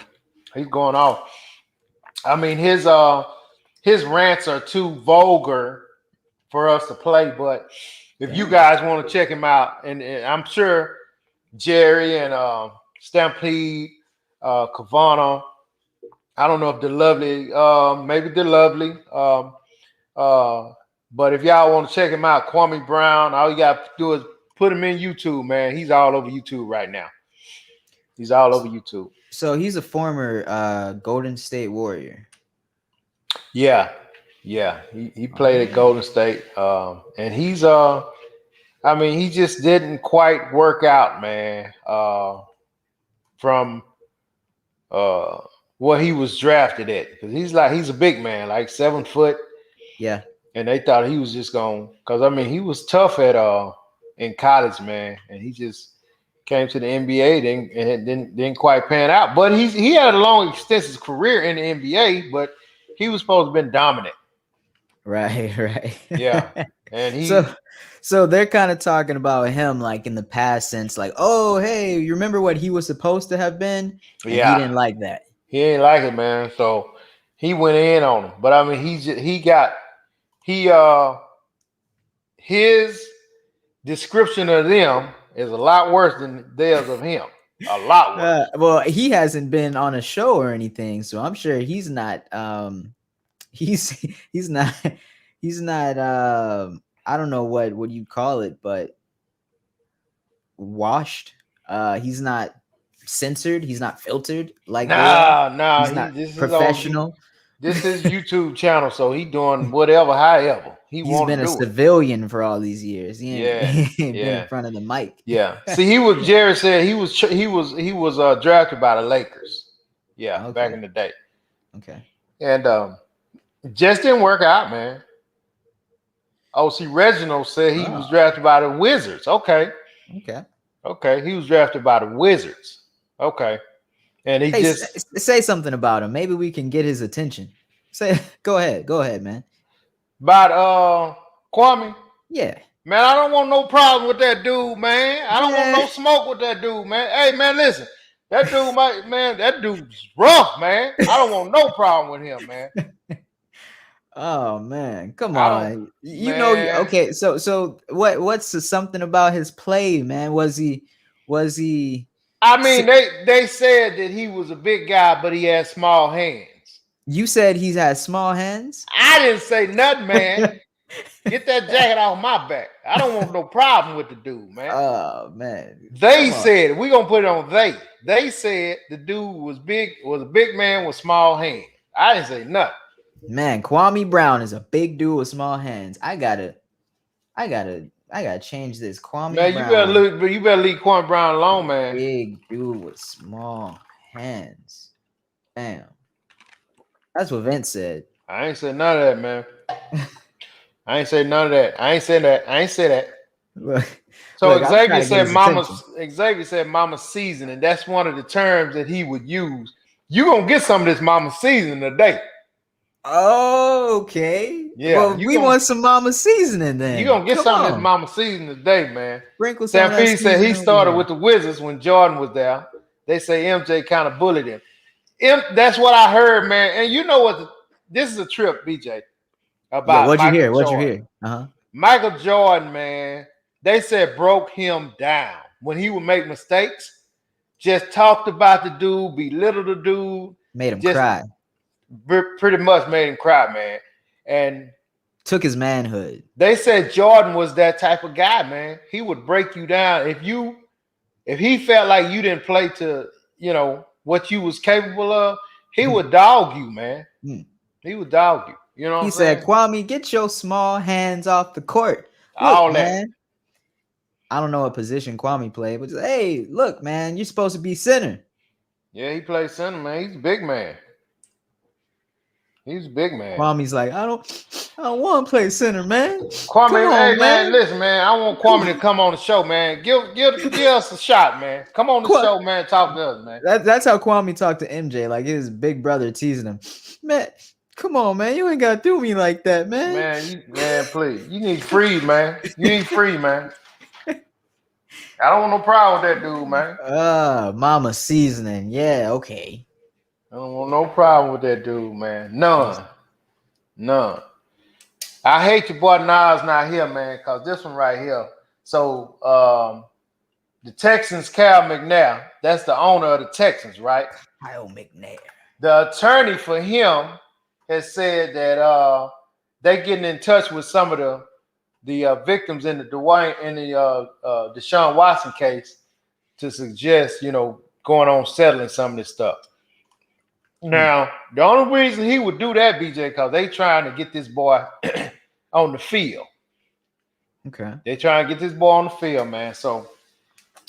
He's going off. I mean, his rants are too vulgar for us to play, but if you Damn. guys want to check him out, and I'm sure Jerry and Stampede, Kavana, I don't know if they're lovely, maybe they're lovely. Uh, but if y'all want to check him out, Kwame Brown, all you got to do is put him in YouTube, man. He's all over YouTube right now. He's all over YouTube. So he's a former Golden State Warrior. Yeah, yeah. He played at Oh, Golden State, and he's I mean, he just didn't quite work out, man. From uh, what he was drafted at, because he's a big man, like 7 foot, yeah. and they thought he was just going because I mean he was tough at in college, man, and he just came to the NBA, didn't quite pan out. But he had a long, extensive career in the NBA, but he was supposed to have been dominant. Right, right. Yeah, and so he so they're kind of talking about him like in the past sense, like, oh hey, you remember what he was supposed to have been? And he yeah didn't like that. he ain't like it, man. So he went in on him. But I mean, he his description of them is a lot worse than theirs of him. A lot worse. Well, he hasn't been on a show or anything, so I'm sure he's not he's he's not he's not I don't know what you call it, but washed. He's not censored, he's not filtered like they are. Nah. He's He not this is on you. professional. This is YouTube channel, so he doing whatever, however he He's want been to a do it. civilian for all these years. He ain't, Yeah, he ain't been in yeah, front of the mic. yeah. See, Jerry said he was drafted by the Lakers. Yeah, back Okay. in the day, Okay. and just didn't work out, man. Oh, see, Reginald said he was Oh, drafted by the Wizards. Okay, okay. okay, he was drafted by the Wizards. Okay, and he Hey, just say something about him. Maybe we can get his attention. Say, go ahead, man. about Kwame. Yeah, Man, I don't want no problem with that dude, man. I don't want man. no smoke with that dude, man. Hey, man, listen. That dude's rough, man. I don't want no problem with him, man. Oh man, come I don't, on. You know, man. okay. So what's something about his play, man? Was he? I mean, they said that he was a big guy, but he had small hands. You said he has small hands. I didn't say nothing, man. Get that jacket off my back. I don't want no problem with the dude, man. Oh man, They come on, said we're gonna put it on they. They said the dude was a big man with small hands. I didn't say nothing. man. Kwame Brown is a big dude with small hands. I gotta change this. Kwame Man, Brown, you better leave Quan Brown alone, man. big dude with small hands. Damn, that's what Vince said. I ain't said none of that, man. I ain't say none of that. I ain't say that. I ain't say that. Look, So I'm trying to get his attention. Xavier said mama seasoning. That's one of the terms that he would use. You gonna get some of this mama seasoning today. Oh, okay. Yeah, Well, we want some mama seasoning you then. gonna get Come some of this on. mama seasoning today, man. Sprinkle some of that Stampede said he seasoning over started there. with the Wizards when Jordan was there. They say MJ kind of bullied him. That's what I heard, man. And you know what? This is a trip, BJ, Yeah, about what'd you Michael hear? What'd you Jordan. hear? Uh-huh. Michael Jordan, man, they said broke him down when he would make mistakes. Just talked about the dude, belittled the dude, Made him just cry. pretty much made him cry, man. And Took his manhood. they said Jordan was that type of guy, man. He would break you down if he felt like you didn't play to what you was capable of. He would dog you, man. He would dog you. You know what He I'm said, saying? Kwame, get your small hands off the court. Look, All that. man. I don't know what position Kwame played, but just, hey, look, man, you're supposed to be center. Yeah, he plays center, man. He's a big man. He's a big man. Kwame's like, I don't want to play center, man. Kwame, Come hey on, man, listen, man. I want Kwame to come on the show, man. Give us a shot, man. Come on the show, man. Talk to us, man. That's how Kwame talked to MJ, like his big brother teasing him. Man, come on, man. You ain't gotta do me like that, man. Man, please. You need free, man. You need free, man. I don't want no problem with that dude, man. Mama seasoning. Yeah, okay. I don't want no problem with that dude, man. None. I hate your boy Nas not here, man, because this one right here. So the Texans, Cal McNair, that's the owner of the Texans, right? Kyle McNair. The attorney for him has said that they getting in touch with some of the victims in the Deshaun Watson case to suggest, going on settling some of this stuff. Now, the only reason he would do that, BJ, because they trying to get this boy on the field. Okay. They trying to get this boy on the field, man. So,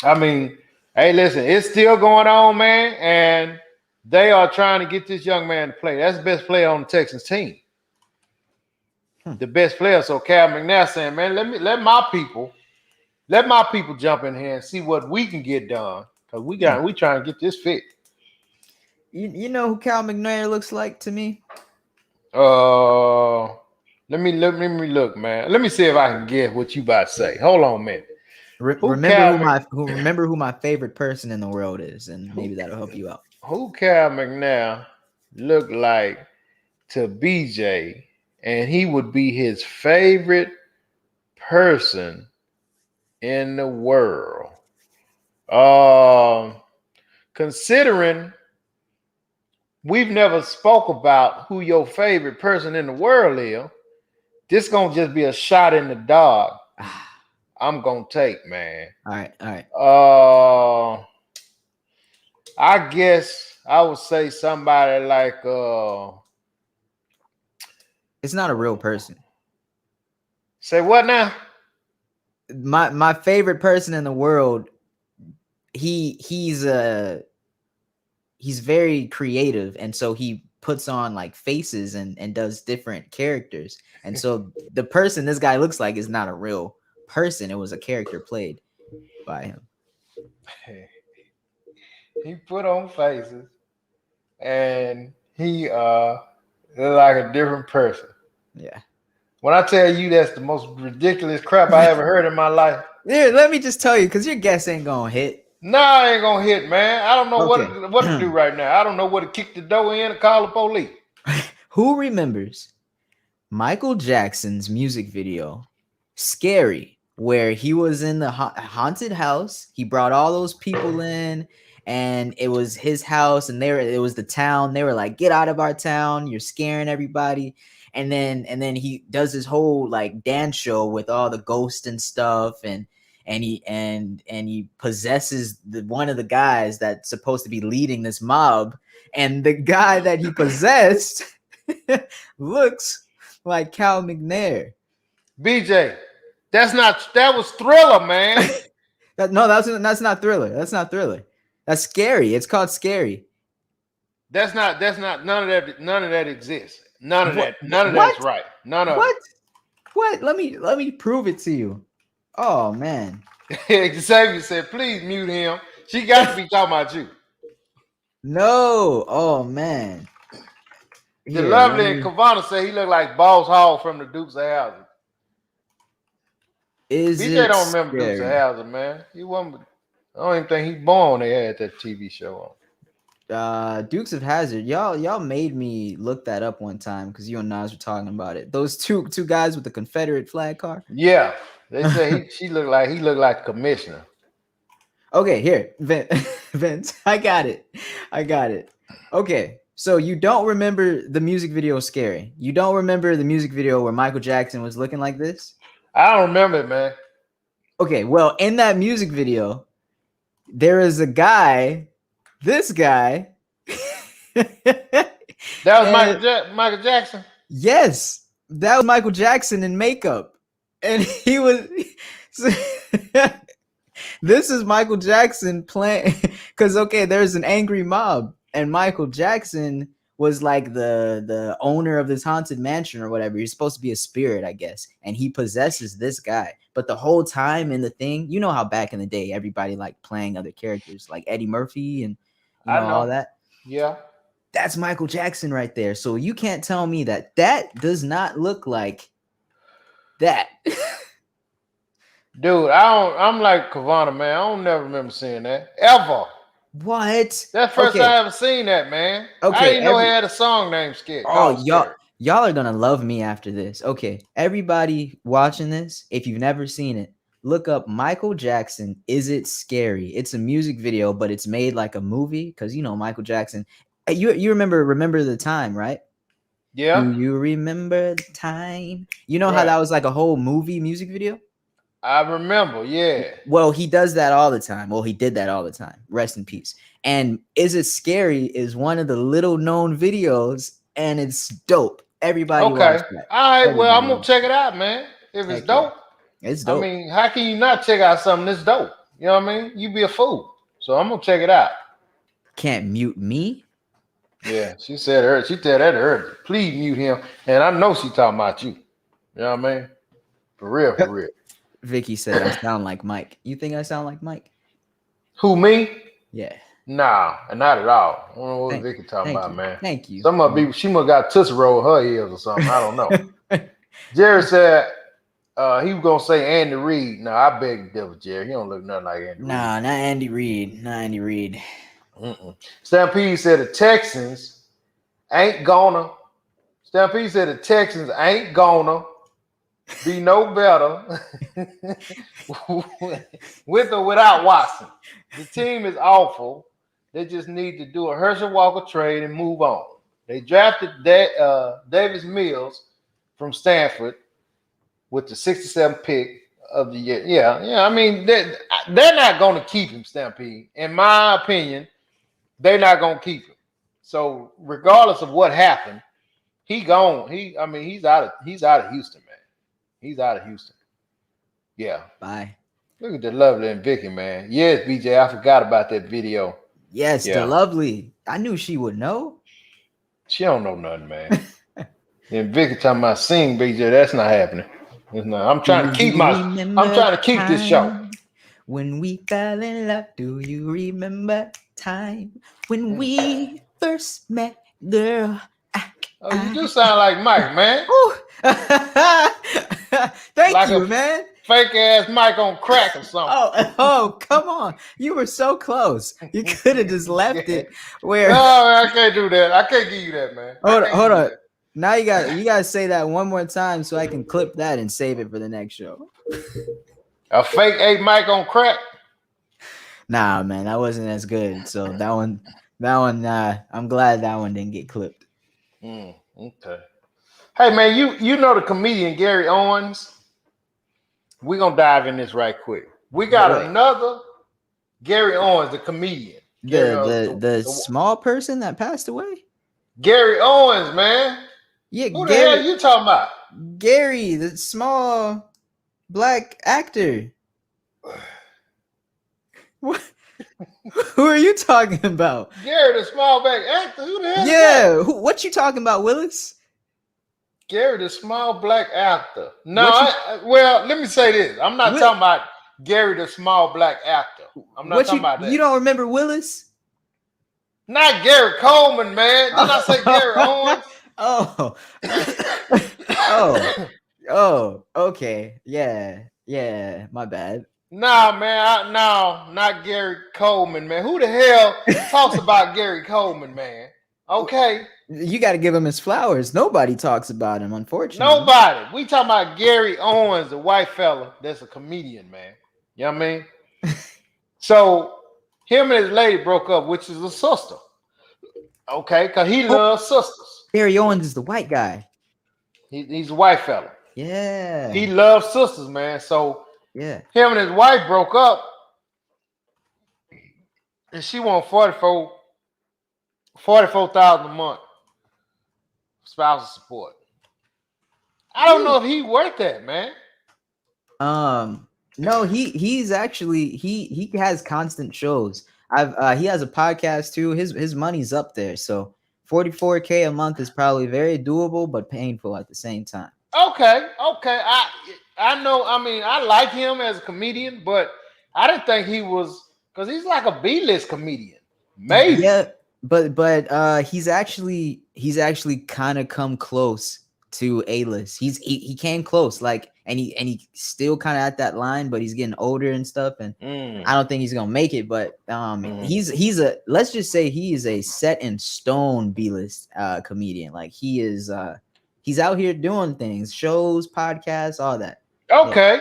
I mean, hey, listen, it's still going on, man, and they are trying to get this young man to play. That's the best player on the Texans team. The best player. So Cal McNair saying, man, let my people jump in here and see what we can get done. Because we trying to get this fit. You know who Cal McNair looks like to me? Let me look, man. Let me see if I can guess what you about to say. Hold on a minute. Remember who my favorite person in the world is, and maybe that'll help you out. Who Cal McNair look like to BJ, and he would be his favorite person in the world. Considering we've never spoke about who your favorite person in the world is, this gonna just be a shot in the dark. I'm gonna take, man. All right. I guess I would say somebody like it's not a real person. Say what now? My favorite person in the world, he's very creative, and so he puts on like faces and does different characters. And so the person this guy looks like is not a real person. It was a character played by him. He put on faces and he looked like a different person. Yeah. When I tell you that's the most ridiculous crap I ever heard in my life. Here, let me just tell you, because your guess ain't gonna hit. No, I ain't gonna hit, man. I don't know what to do right now. I don't know what to kick the door in and call the police. Who remembers Michael Jackson's music video, Scary, where he was in the haunted house? He brought all those people in, and it was his house, and it was the town. They were like, "Get out of our town! You're scaring everybody." And then he does his whole like dance show with all the ghosts and stuff, and he possesses one of the guys that's supposed to be leading this mob, and the guy that he possessed looks like Cal McNair. BJ, that was Thriller, man. That's not Thriller. That's not Thriller. That's Scary. It's called Scary. That's not none of that exists. None of that's right. None of what? Let me prove it to you. Oh man. Xavier said, please mute him. She got to be talking about you. No. Oh man. The Here, let lovely and me. Kavana said he looked like Boss Hall from the Dukes of Hazzard. Is BJ it don't remember Dukes of scary? Hazzard, man. He wasn't. I don't even think he born when they had that TV show on. Dukes of Hazard. Y'all made me look that up one time because you and Nas were talking about it. Those two guys with the Confederate flag car. Yeah, they say he looked like commissioner. Okay, here, Vince. I got it. Okay, so you don't remember the music video Scary. You don't remember the music video where Michael Jackson was looking like this? I don't remember it, man. Okay, well, in that music video, there is a guy, this guy. That was And Michael Jackson. yes, that was Michael Jackson in makeup. And he was this is Michael Jackson playing because okay, there's an angry mob, and Michael Jackson was like the owner of this haunted mansion or whatever. He's supposed to be a spirit, I guess, and he possesses this guy. But the whole time in the thing, you know how back in the day everybody liked playing other characters like Eddie Murphy and I all know. that. Yeah. That's Michael Jackson right there. So you can't tell me that does not look like that. Dude, I'm like Kavana, man. I don't never remember seeing that. Ever. What? That's the first time I ever seen that, man. I Okay. didn't know he had a song named Scary. Oh, Scary. y'all are gonna love me after this. Okay. Everybody watching this, if you've never seen it, look up Michael Jackson. Is It Scary? It's a music video, but it's made like a movie because you know Michael Jackson. You remember the time, right? Yeah. Do you remember the time? You know how Right. that was like a whole movie music video? I remember, yeah. Well, he does that all the time. Well, he did that all the time. Rest in peace. And Is It Scary is one of the little known videos, and it's dope. Everybody Okay. watch that. All right. Well, I'm Everybody gonna watch check it out, man. If it's Heck yeah. dope. It's I dope. mean, how can you not check out something that's dope? You know what I mean? You be a fool. So I'm gonna check it out. Can't mute me. Yeah, she said her. She said that earlier. Please mute him. And I know she talking about you. You know what I mean? For real, for real. Vicky said I sound like Mike. You think I sound like Mike? Who, me? Yeah. Nah, not at all. I don't know what Vicky talking about, you. man. Thank you. Some of be she must got Tootsie Roll in her ears or something. I don't know. Jerry said he was gonna say Andy Reid. No, I beg the devil, Jerry. He don't look nothing like Andy Reid. Nah, not Andy Reid. Not Andy Reid. Stampede said the Texans ain't gonna. Stampede said the Texans ain't gonna be no better with or without Watson. The team is awful. They just need to do a Herschel Walker trade and move on. They drafted Davis Mills from Stanford with the 67th pick of the year. Yeah. I mean, they're not going to keep him, Stampede. In my opinion, they're not going to keep him. So regardless of what happened, he's out of Houston, man. He's out of Houston. Yeah. Bye. Look at the lovely and Vicky, man. Yes, BJ, I forgot about that video. Yes, the lovely. I knew she would know. She don't know nothing, man. And Vicky talking about sing, BJ. That's not happening. It's not. I'm trying to keep this show. When we fell in love, do you remember time when we first met, girl? Oh, you do sound like Mike, man. Thank like you, man. Fake ass Mike on crack or something. Oh, come on. You were so close. You could have just left it where. No, I can't do that. I can't give you that, man. Hold on. Now you gotta say that one more time so I can clip that and save it for the next show. A fake 8 Mike on crack. Nah, man, that wasn't as good. So that one, I'm glad that one didn't get clipped. Okay. Hey, man, you know the comedian Gary Owens? We're going to dive in this right quick. We got another Gary Owens, the comedian. The small person that passed away? Gary Owens, man. Yeah, Who the hell you talking about? Gary, the small black actor. What? Who are you talking about? Gary, the small black actor. Who the hell? Yeah, what you talking about, Willis? Gary, the small black actor. No, What you well, let me say this. I'm not what talking about Gary, the small black actor. I'm not what talking about you that. don't remember Willis? Not Gary Coleman, man. Didn't I say Gary Owens? Oh, oh, oh, okay, yeah, yeah. My bad. Nah, man. No, not Gary Coleman, man. Who the hell talks about Gary Coleman, man? Okay. You got to give him his flowers. Nobody talks about him, unfortunately. Nobody. We talking about Gary Owens, the white fella that's a comedian, man. You know what I mean? So him and his lady broke up, which is a sister. Okay, because he Oh, loves sisters. Barry Owens is the white guy. He's a white fella. He Yeah, loves sisters, man. So yeah. him and his wife broke up, and she won 44,000 a month spousal support. I don't know if he worth that, man. No, he's actually he has constant shows. He has a podcast too. His money's up there. So 44K a month is probably very doable but painful at the same time. Okay. I know. I mean, I like him as a comedian, but I didn't think he was because he's like a B-list comedian. Maybe. Yeah, but he's actually kind of come close to A-list. He came close, like, and he still kind of at that line, but he's getting older and stuff, and I don't think he's gonna make it. But he's a, let's just say he is a set in stone B-list comedian. Like he's out here doing things, shows, podcasts, all that. Yeah,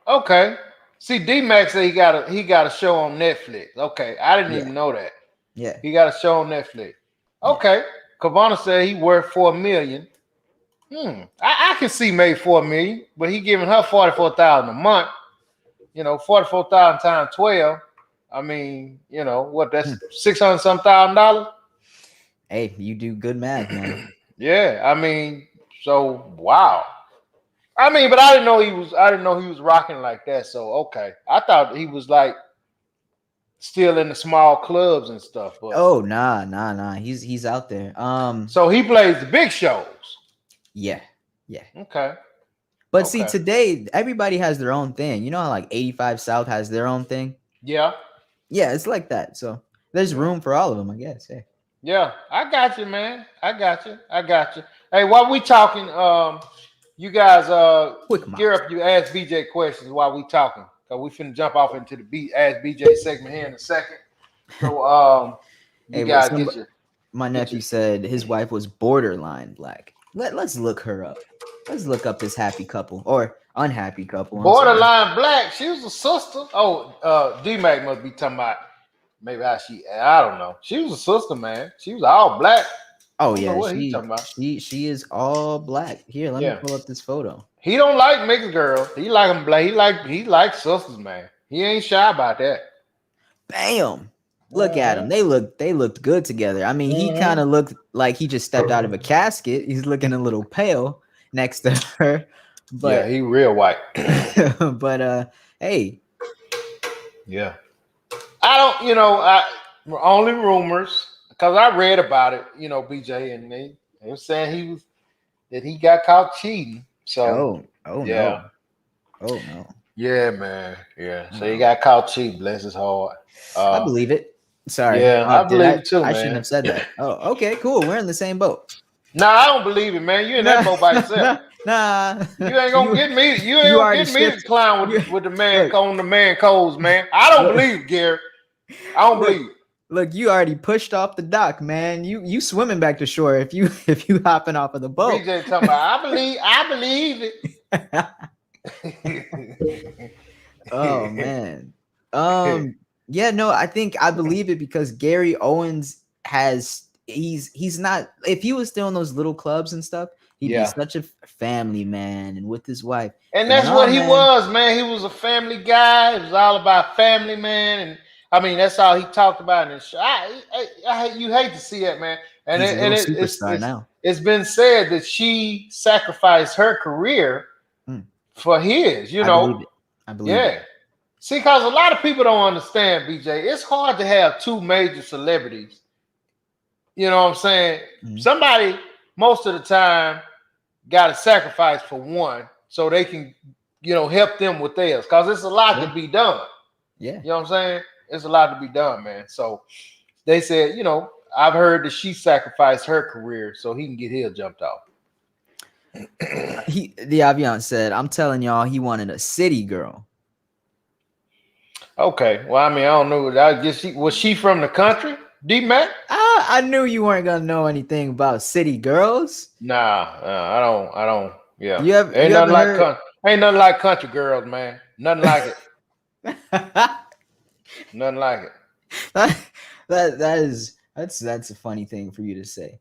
Okay. See, D-Max said he got a show on Netflix. Okay, I didn't yeah, even know that. yeah, He got a show on Netflix. yeah. Okay. Cavana said he worth $4 million. I can see maybe $4 million, but he giving her 44,000 a month. 44,000 times 12. I mean, what? That's $600,000. Hey, you do good math, man. Yeah. I mean, so wow. I mean, but I didn't know he was. I didn't know he was rocking like that. So okay, I thought he was like still in the small clubs and stuff. But Oh, nah. He's out there. so he plays the big shows. Yeah, yeah. Okay. But see, Okay. today everybody has their own thing. You know how like 85 South has their own thing? Yeah. Yeah, it's like that. So there's Yeah. room for all of them, I guess. Hey. Yeah. I got you, man. I got you. Hey, while we talking, you guys Quick gear mops. up. You ask BJ questions while we talking. Cause we finna jump off into the ask BJ segment here in a second. So you Hey, guys get your my get nephew your said his wife was borderline black. Let's look her up. Let's look up this happy couple or unhappy couple. I'm sorry. borderline black. She was a sister. Oh, D-Mac must be talking about maybe how she. I don't know. She was a sister, man. She was all black. I Oh don't know yeah, what he she talking about. she she is all black. Here, let me Yeah. pull up this photo. He don't like mixed girls. He like them black. He likes sisters, man. He ain't shy about that. Bam. Look at them. Mm-hmm. They looked good together. I mean, he kind Mm-hmm. of looked like he just stepped out of a casket. He's looking a little pale next to her. Yeah, But he real white. but hey, Yeah. I don't, only rumors because I read about it, BJ, and they were saying he got caught cheating. So oh yeah, no. Oh no. yeah, man, yeah. So he No. got caught cheating. Bless his heart. I believe it. Sorry. Yeah, I Did believe it too, I shouldn't man. have said that. Oh, okay, cool. We're in the same boat. Nah, I don't believe it, man. You in that Nah, boat by yourself. nah. You ain't gonna get me. You ain't you gonna already get me to shipped. clown You, with the man look, on the man codes, man. I don't look, believe it, Gary. I don't look, believe it. look, you already pushed off the dock, man. You swimming back to shore if you if you hopping off of the boat. BJ talking about I believe it. Oh man. Yeah, no, I believe it because Gary Owens he's not, if he was still in those little clubs and stuff, he'd be Yeah. such a family man and with his wife. And But that's nah, what he man. was, man. He was a family guy. It was all about family, man. And I mean, that's all he talked about in the show. You hate to see that, man. And He's a it, little and it, superstar now. it's been said that she sacrificed her career Mm, for his. I believe it. I believe it. Yeah. See, because a lot of people don't understand, BJ. It's hard to have two major celebrities. You know what I'm saying? Mhm. Somebody, most of the time, got to sacrifice for one so they can, help them with theirs. Because it's a lot Yeah. to be done. Yeah. You know what I'm saying? It's a lot to be done, man. So they said, I've heard that she sacrificed her career so he can get his jumped off. The Avion said, "I'm telling y'all, he wanted a city girl." Okay. Well, I mean, I don't know. I guess she from the country, D Mac? I knew you weren't gonna know anything about city girls. Nah, I don't. Yeah, You ever heard? ain't nothing like country girls, man. Nothing like it. that Nothing like it. that's a funny thing for you to say.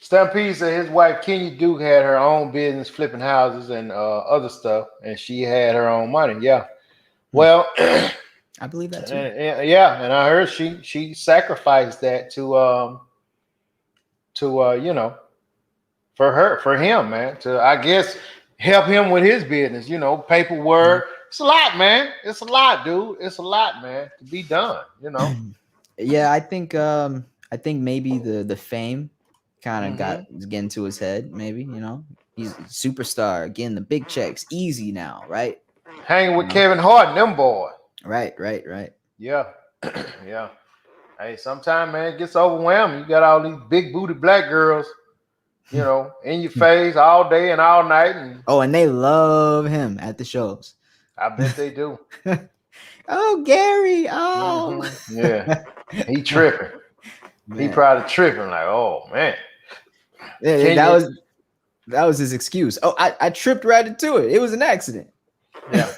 Stampede said his wife Kenya Duke had her own business flipping houses and other stuff, and she had her own money. Yeah. Well, I believe that too. yeah, and I heard she sacrificed that to for him, man, to I guess help him with his business, paperwork. It's a lot, man. It's a lot, dude. It's a lot, man, to be done, Yeah, I think maybe the fame kind of got getting to his head. Maybe he's a superstar, getting the big checks easy now, right? Hanging with Kevin Hart and them boys. Right. Yeah. Yeah. Hey, sometime, man, it gets overwhelming. You got all these big booty black girls, in your face all day and all night. And they love him at the shows. I bet they do. Oh, Gary. Oh. Mm-hmm. Yeah. He tripping. Man. He probably tripping like, oh, man. Yeah, that was his excuse. Oh, I tripped right into it. It was an accident. Yeah.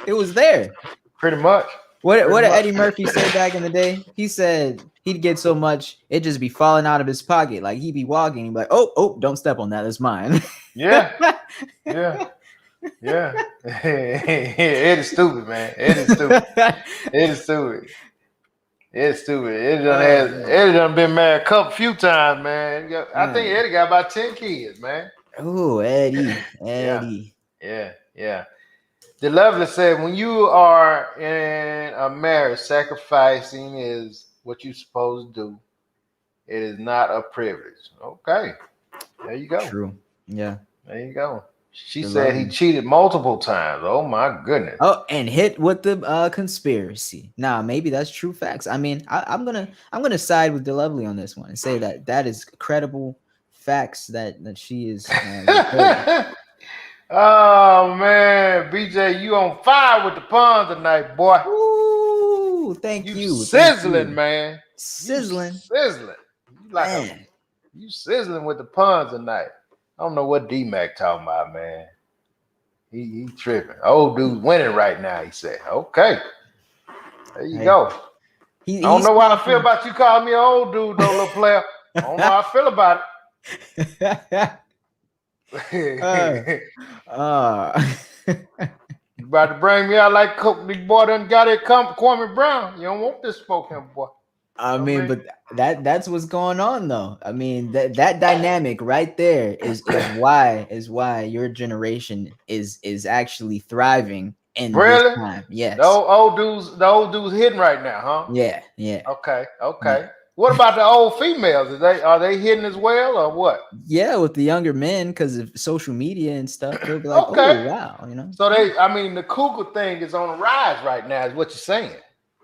It was there. Pretty much. What did Eddie Murphy say back in the day? He said he'd get so much, it'd just be falling out of his pocket. Like he'd be walking, he'd be like, oh, don't step on that. That's mine. Yeah. Yeah. Yeah. It is stupid, man. It is stupid. It is stupid. It's stupid. Eddie done been married a few times, man. I think Eddie got about 10 kids, man. Oh, Eddie. Yeah. The Lovely said, when you are in a marriage, sacrificing is what you're supposed to do. It is not a privilege. Okay. There you go. True. Yeah. There you go. She said he cheated multiple times. Oh my goodness. Oh, and hit with the conspiracy. Nah, maybe that's true facts. I mean, I'm gonna side with the Lovely on this one and say that is credible facts that she is. Oh man, BJ, you on fire with the puns tonight, boy. Ooh, thank you. Sizzling, man. Sizzling. You sizzling with the puns tonight. I don't know what D-Mac talking about, man. He tripping. Old dude's winning right now, he said. Okay. There you go. I don't know how I feel about you calling me an old dude, though, little player. I don't know how I feel about it. You about to bring me out like Coke. The boy done got it, Kwame Brown. You don't want this spoken, boy. I mean, but that's what's going on, though. I mean, that dynamic right there is why your generation is actually thriving in this time. Yes. The old dudes hitting right now, huh? Yeah. Okay. Yeah. What about the old females? Are they hitting as well or what? Yeah, with the younger men because of social media and stuff. They'll be like, oh wow, So the cougar thing is on the rise right now, is what you're saying.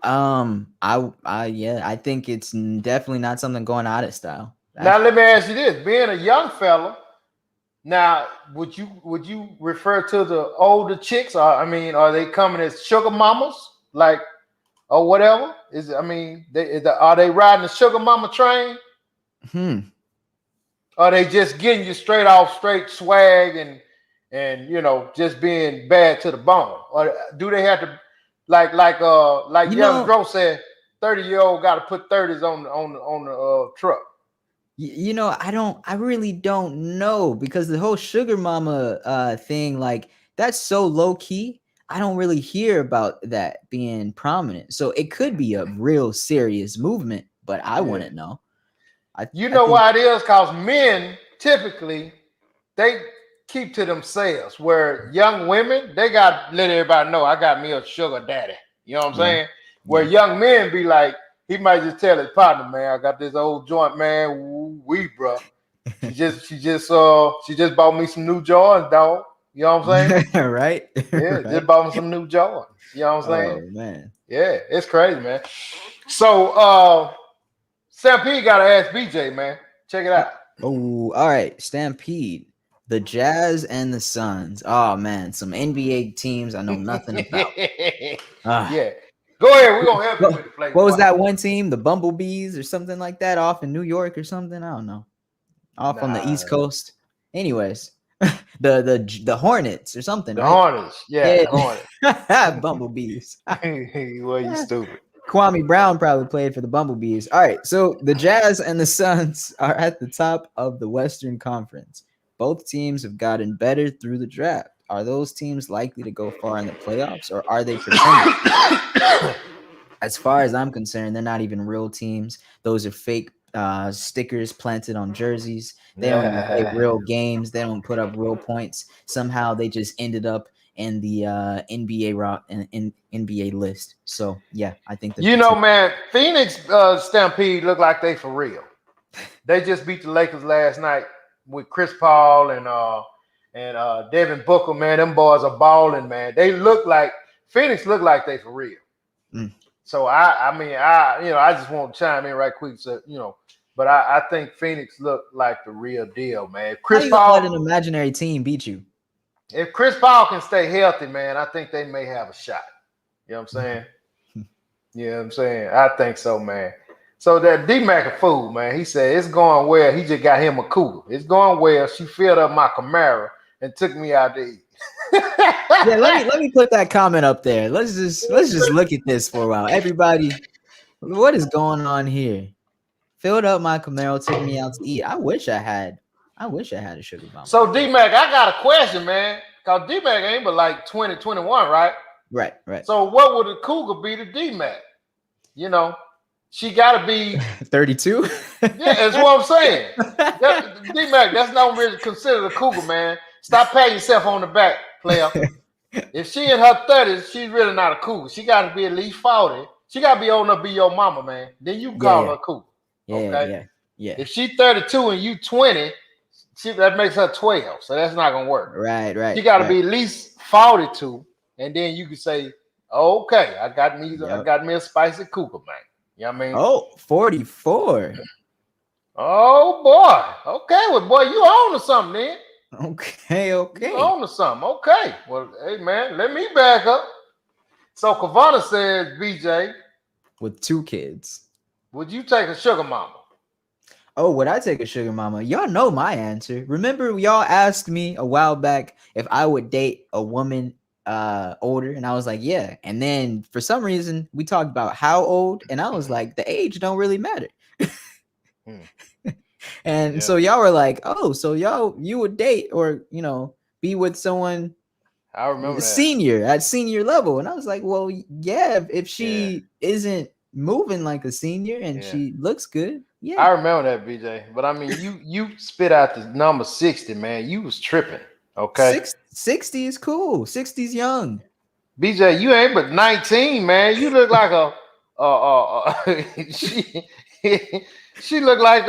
I think it's definitely not something going out of style. Now let me ask you this: being a young fella, now would you refer to the older chicks? Are they coming as sugar mamas, like, or whatever? Are they riding the sugar mama train? Are they just getting you straight swag and just being bad to the bone? Or do they have to like Young Dro said, 30-year-old got to put 30s on the truck? I really don't know, because the whole sugar mama thing, like, that's so low key. I don't really hear about that being prominent. So it could be a real serious movement, but I wouldn't know. I think why it is? Because men typically, they keep to themselves, where young women, they got to let everybody know, I got me a sugar daddy. You know what I'm saying? Where young men be like, he might just tell his partner, man, I got this old joint, man. Wee, bro. She just bought me some new Jordans, dog. You know what I'm saying? Right? Yeah, just Right? bought me some new Jordans. You know what I'm saying? Oh man. Yeah, it's crazy, man. So Sam P gotta ask BJ, man. Check it Uh, out. oh, all right. Stampede. The Jazz and the Suns. Oh man, some NBA teams I know nothing about. Ah. Yeah. Go ahead, we're gonna help you What, with the play what was boy. that one team? The Bumblebees or something like that off in New York or something? I don't know. Off on the Nah, East Coast. Anyways, the Hornets or something, the right? Hornets. Yeah, Yeah. the Hornets. Bumblebees. Well, you stupid. Kwame Brown probably played for the Bumblebees. All right, so the Jazz and the Suns are at the top of the Western Conference. Both teams have gotten better through the draft. Are those teams likely to go far in the playoffs, or are they pretending? As far as I'm concerned, they're not even real teams. Those are fake stickers planted on jerseys. They don't even play real games. They don't put up real points. Somehow they just ended up in the NBA list. So yeah, I think they're You know, pretending. man, Phoenix Stampede look like they for real. They just beat the Lakers last night with Chris Paul and Devin Booker, man. Them boys are balling, man. They look like Phoenix look like they for real. Mm. So I just want to chime in right quick. So but I think Phoenix look like the real deal, man. How you gonna let an imaginary team beat you? If Chris Paul can stay healthy, man, I think they may have a shot. You know what I'm saying? You know what I'm saying? I think so, man. So that D-Mac a fool, man. He said it's going well. He just got him a cougar. It's going well. She filled up my Camaro and took me out to eat. Yeah, let me put that comment up there. Let's just look at this for a while. Everybody, what is going on here? Filled up my Camaro, took me out to eat. I wish I had a sugar bomb. So D-Mac, I got a question, man. Cause D-Mac ain't but like 2021, right? Right, right. So what would a cougar be to D-Mac? You know, she got to be 32. Yeah, that's what I'm saying. D-Mac, that's not really considered a cougar, man. Stop patting yourself on the back, player. If she in her 30s, she's really not a cougar. She got to be at least 40. She got to be old enough to be your mama, man. Then you can call her a cougar. Okay? Yeah. If she's 32 and you 20, that makes her 12. So that's not going to work. Right. She got to be at least 42. And then you can say, okay, I got me a spicy cougar, man. You know what I mean? Oh, 44. Oh boy. Okay, well, boy, you on to something then. Okay. You on to something. Okay. Well, hey man, let me back up. So Kavana says, BJ, With 2 kids. would you take a sugar mama? Oh, would I take a sugar mama? Y'all know my answer. Remember, y'all asked me a while back if I would date a woman older, and I was like, yeah. And then for some reason, we talked about how old, and I was like, the age don't really matter. And so y'all were like, oh, so you would date or be with someone I remember that. senior at senior level. And I was like, well, yeah, if she isn't moving like a senior and she looks good. Yeah, I remember that, BJ. But I mean, you spit out the number 60, man. You was tripping. Okay. 60 is cool. 60 is young. BJ, you ain't but 19, man. You look like she looked like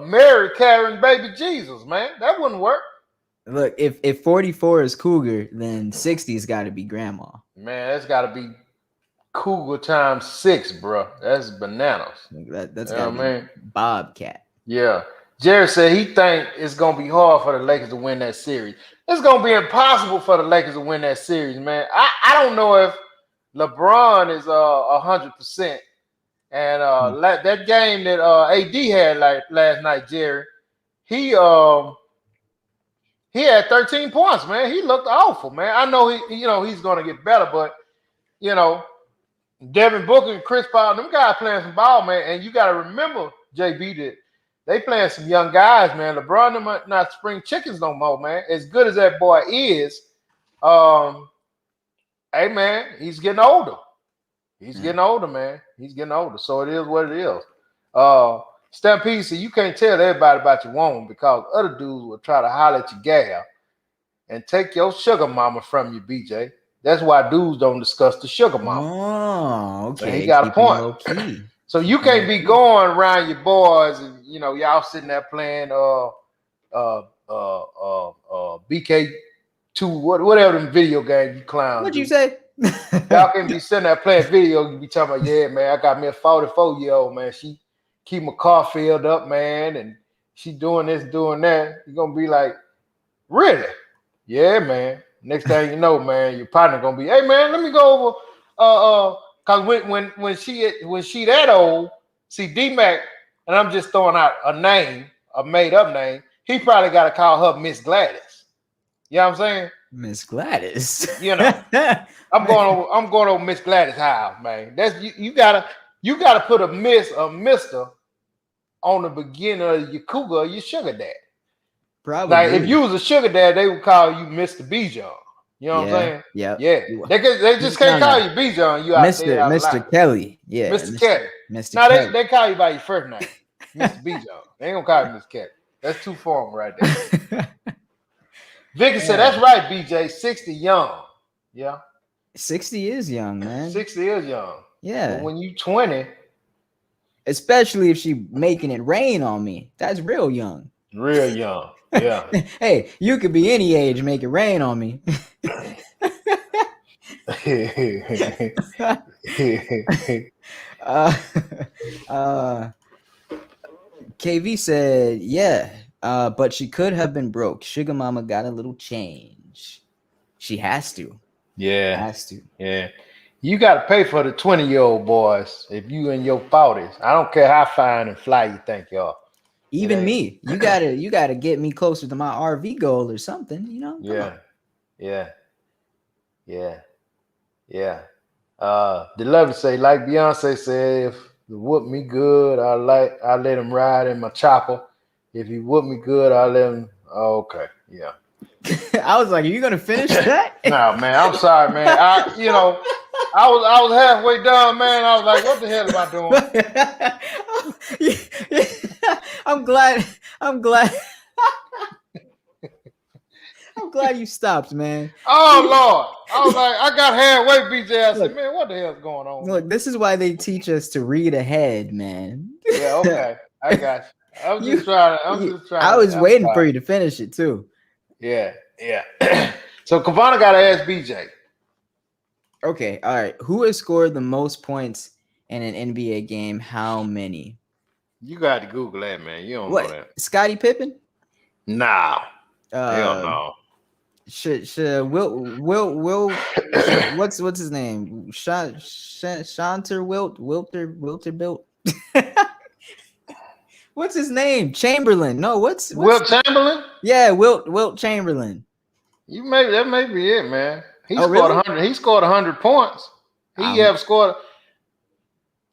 Mary carrying baby Jesus, man. That wouldn't work. Look, if 44 is cougar, then 60's got to be grandma. Man, that's got to be cougar times 6, bro. That's bananas. That's got to be Bobcat. Yeah. Jerry said he think it's going to be hard for the Lakers to win that series. It's going to be impossible for the Lakers to win that series, man. I don't know if LeBron is 100%. And that game that AD had last night, Jerry, he had 13 points, man. He looked awful, man. I know he's going to get better, but Devin Booker and Chris Paul, them guys playing some ball, man. And you got to remember, JB, that they playing some young guys, man. LeBron them are not spring chickens no more, man. As good as that boy is, hey, man, he's getting older. He's getting older, man. He's getting older. So it is what it is. Stampede said you can't tell everybody about your woman because other dudes will try to holler at your gal and take your sugar mama from you, BJ. That's why dudes don't discuss the sugar mama. Oh, okay. And he got a point. So you can't be going around your boys and y'all sitting there playing BK2, whatever them video games you clowns What'd do. you say? Y'all can be sitting there playing video. You be talking about, yeah, man, I got me a 44-year-old, man. She keep my car filled up, man, and she doing this, doing that. You're going to be like, really? Yeah, man. Next thing you know, man, your partner going to be, hey, man, let me go over. Because when she that old, see, D-Mac, and I'm just throwing out a name, a made-up name, he probably got to call her Miss Gladys. You know what I'm saying? Miss Gladys. I'm going over Miss Gladys' house, man. That's you gotta put a mister on the beginning of your cougar or your sugar dad. Like if Probably. you was a sugar dad, they would call you Mr. Bijan. You know what I'm saying? Yep. Yeah. They just can't call you Bijan. You out there out Mr. loud. Kelly. Yeah. Mr. Kelly. Mr. Now Kelly. they call you by your first name, Mr. Bijan. They ain't gonna call you Mr. Kelly. That's too formal right there. Vicky said, that's right, BJ. 60 young. Yeah. 60 is young, man. 60 is young. Yeah. But when you 20, especially if she making it rain on me, that's real young. Real young. Yeah. Hey, you could be any age, make it rain on me. KV said, yeah, but she could have been broke. Sugar mama got a little change. She has to. Yeah. Has to. Yeah. You got to pay for the 20-year-old boys if you in your 40s. I don't care how fine and fly you think you are. Even me. You gotta get me closer to my RV goal or something, you know? Yeah. Yeah. Yeah. Yeah. The love say, like Beyonce said, if you whoop me good, I let him ride in my chopper. If he whoop me good, I let him. Oh, okay. Yeah. I was like, are you gonna finish that? No, man. I'm sorry, man. I was halfway done, man. I was like, what the hell am I doing? I'm glad. I'm glad you stopped, man. Oh Lord. I was like, I got halfway, BJ. I said, man, what the hell's going on? Look, this is why they teach us to read ahead, man. Yeah, okay. I got you. I'm just trying. I was waiting for you to finish it too. Yeah, yeah. So Kavana got to ask BJ. Okay, all right. Who has scored the most points in an NBA game? How many? You got to Google that, man. You don't know that. Scottie Pippen? Nah. Hell no. Should Will what's his name? Shanter Wilter built. What's his name? Chamberlain. No, what's Wilt Chamberlain? Yeah, Wilt Chamberlain. That may be it, man. He scored really? 100. He scored 100 points. He have scored.